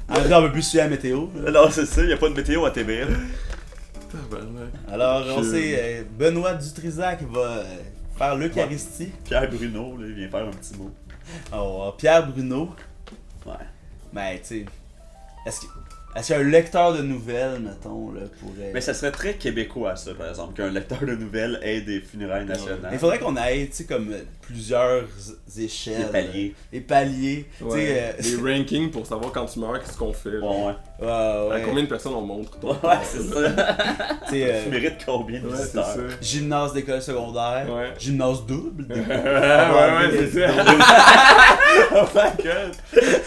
En même temps, on peut plus suivre la météo. Là. Non, c'est ça, y a pas de météo à TBL. Alors on sait, Benoît Dutrisac va faire l'Eucharistie. Pierre Bruno, là, il vient faire un petit mot. Alors, Pierre Bruno. Ouais. Ben, tu sais, est-ce qu'un lecteur de nouvelles, mettons, là, pourrait... Mais ça serait très québécois, ça, par exemple, qu'un lecteur de nouvelles ait des funérailles nationales. Il faudrait qu'on aille, tu sais, comme plusieurs échelles. Des paliers. Des paliers. Ouais, des rankings pour savoir quand tu meurs, qu'est-ce qu'on fait. Genre. Ouais. Ouais. À combien de personnes on montre ton Ouais, c'est ça. Tu sais, Tu mérites combien de Ouais, c'est visiteurs? ça. gymnase d'école secondaire. Ouais. Gymnase double. Ouais, c'est ça. Oh my god!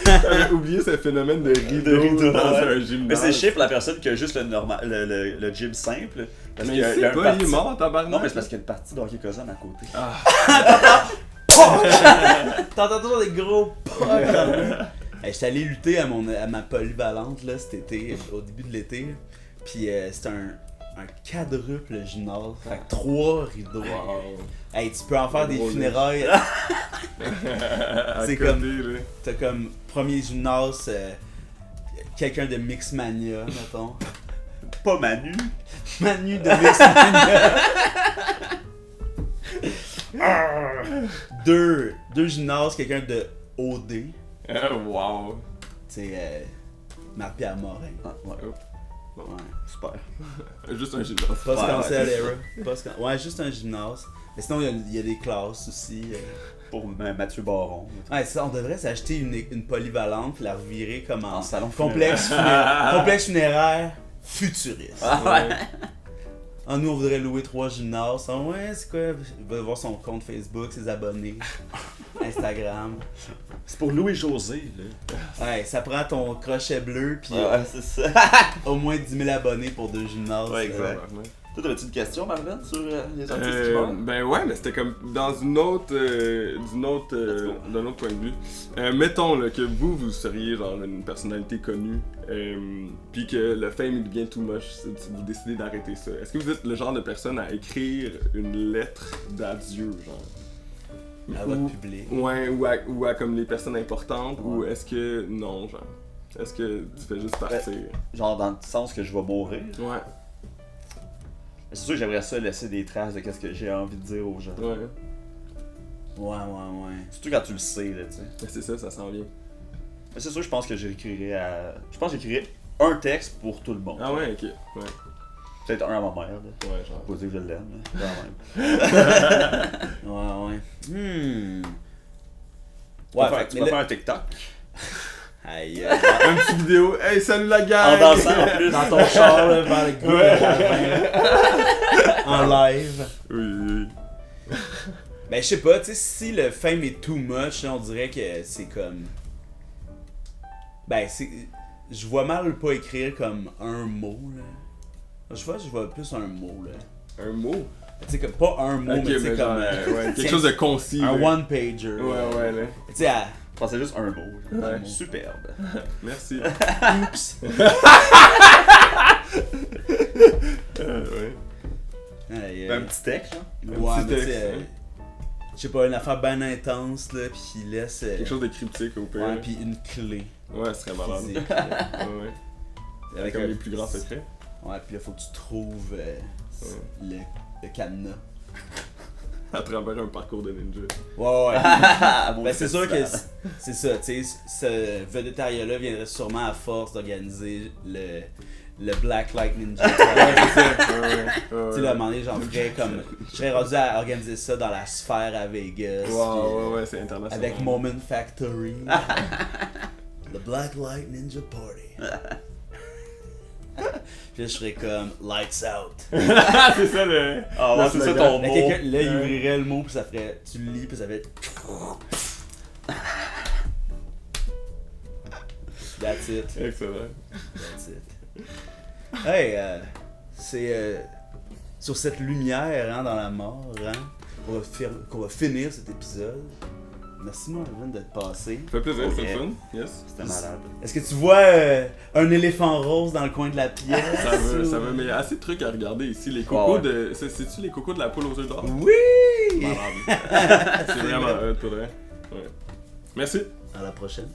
J'avais oublié ce phénomène de rideau dans un gymnase. Mais c'est chiant pour la personne qui a juste le gym simple. Parce Mais qu'il y a c'est un pas, parti- il est mort, tabarnak. Non, mais c'est parce qu'il y a une partie de hockey Cosum à côté. T'entends toujours des gros pocs. Hey, j'étais allé lutter à ma polyvalente là, cet été, au début de l'été. Puis c'était un quadruple gymnase. Fait que 3 rideaux. Hey, tu peux en faire des Gros funérailles. À C'est côté, comme- là. T'as comme premier gymnase, quelqu'un de Mixmania, mettons. Pas Manu. Manu de Mixmania. deux gymnases, quelqu'un de OD. Wow. C'est Marc-Pierre Morin. Ah, ouais. Ouais. Super. Juste un gymnase. Post-cancel era. Ouais, juste un gymnase. Mais sinon, il y a des classes aussi. Pour Mathieu Baron. Ouais, ça, on devrait s'acheter une polyvalente puis la revirer comme en En salon complexe funéraire futuriste. Ouais. Ah, nous, on voudrait louer 3 gymnases. Ah, ouais, c'est quoi? Il va voir son compte Facebook, ses abonnés, Instagram. C'est pour Louis-José, là. Ouais, ça prend ton crochet bleu puis Ouais, c'est ça. au moins 10 000 abonnés pour 2 gymnases. Ouais, exact. Tabarnak. Toi, t'avais-tu une question, Marlène, sur les artistes qui meurent? Ben ouais, mais c'était comme dans d'un autre point de vue. Mettons là, que vous seriez genre une personnalité connue, puis que le fame il devient too much, si vous décidez d'arrêter ça. Est-ce que vous êtes le genre de personne à écrire une lettre d'adieu, genre? À votre public. Ouais, ou à comme les personnes importantes, ou est-ce que non, genre? Est-ce que tu fais juste partir? Genre dans le sens que je vais mourir. Ouais, C'est sûr que j'aimerais ça laisser des traces de ce que j'ai envie de dire aux gens. ouais. Ouais. Surtout quand tu le sais, là, tu sais. Mais c'est ça, ça s'en vient. Mais c'est sûr, je pense que j'écrirais un texte pour tout le monde. Ah ouais, ok. Ouais, Peut-être un à ma mère, là. ouais, genre. Pas dire que je l'aime, là. Quand même. Ouais. Tu peux faire- tu peux faire un TikTok. Aïe. Un petit vidéo, hey, salut la gang! En dansant en plus. Dans ton char, là, vers le groupe en live. Oui. Ben, je sais pas, tu sais, si le fame est too much, là, on dirait que c'est comme. Ben, c'est. Je vois mal pas écrire comme un mot, là. Je vois plus un mot, là. Un mot? Tu sais, comme pas un mot, Ok, mais tu sais, mais comme. genre, ouais, quelque chose de concis. Un là. one-pager. Ouais, là. Tu sais, à. Je pensais juste un mot. Ouais. Superbe. Merci. Oups. Ouais. Aïe, Un petit texte, genre. Ouais, petit mais tu texte, sais, je sais pas, une affaire bien intense, là, pis il laisse. Quelque chose de cryptique au pire. Ouais, pis une clé. Ouais, ce serait malade. Physique, Ouais. avec Comme un- les plus grands secrets. Ouais, pis là, faut que tu trouves le cadenas. À travers un parcours de ninja. Ouais, ouais. Bon, Ben, c'est sûr que festival. c'est ça, tu sais, ce védétariat-là viendrait sûrement à force d'organiser le Black Light Ninja. Tu sais, là, à un moment donné, j'en ferais comme. Je serais rendu à organiser ça dans la sphère à Vegas. puis, Ouais, c'est international. avec Moment Factory. The Black Light Ninja Party. Puis là, je serais comme Lights Out. C'est ça le. Ah ouais, c'est ça ton Là, mot. là, il ouvrirait le mot, puis ça ferait. Tu le lis, puis ça fait. That's it. Excellent. That's it. Hey, c'est sur cette lumière hein, dans la mort hein, qu'on va finir cet épisode. Merci Marvin d'être passé. Ça fait plaisir, c'est Ok. le fun. Yes. C'était malade. Est-ce que tu vois un éléphant rose dans le coin de la pièce? Ça veut, mais il y a assez de trucs à regarder ici. Les cocos de. C'est-tu les cocos de la poule aux œufs d'or? Oui! Malade. C'est vraiment hot pour vrai. Ouais. Merci. À la prochaine.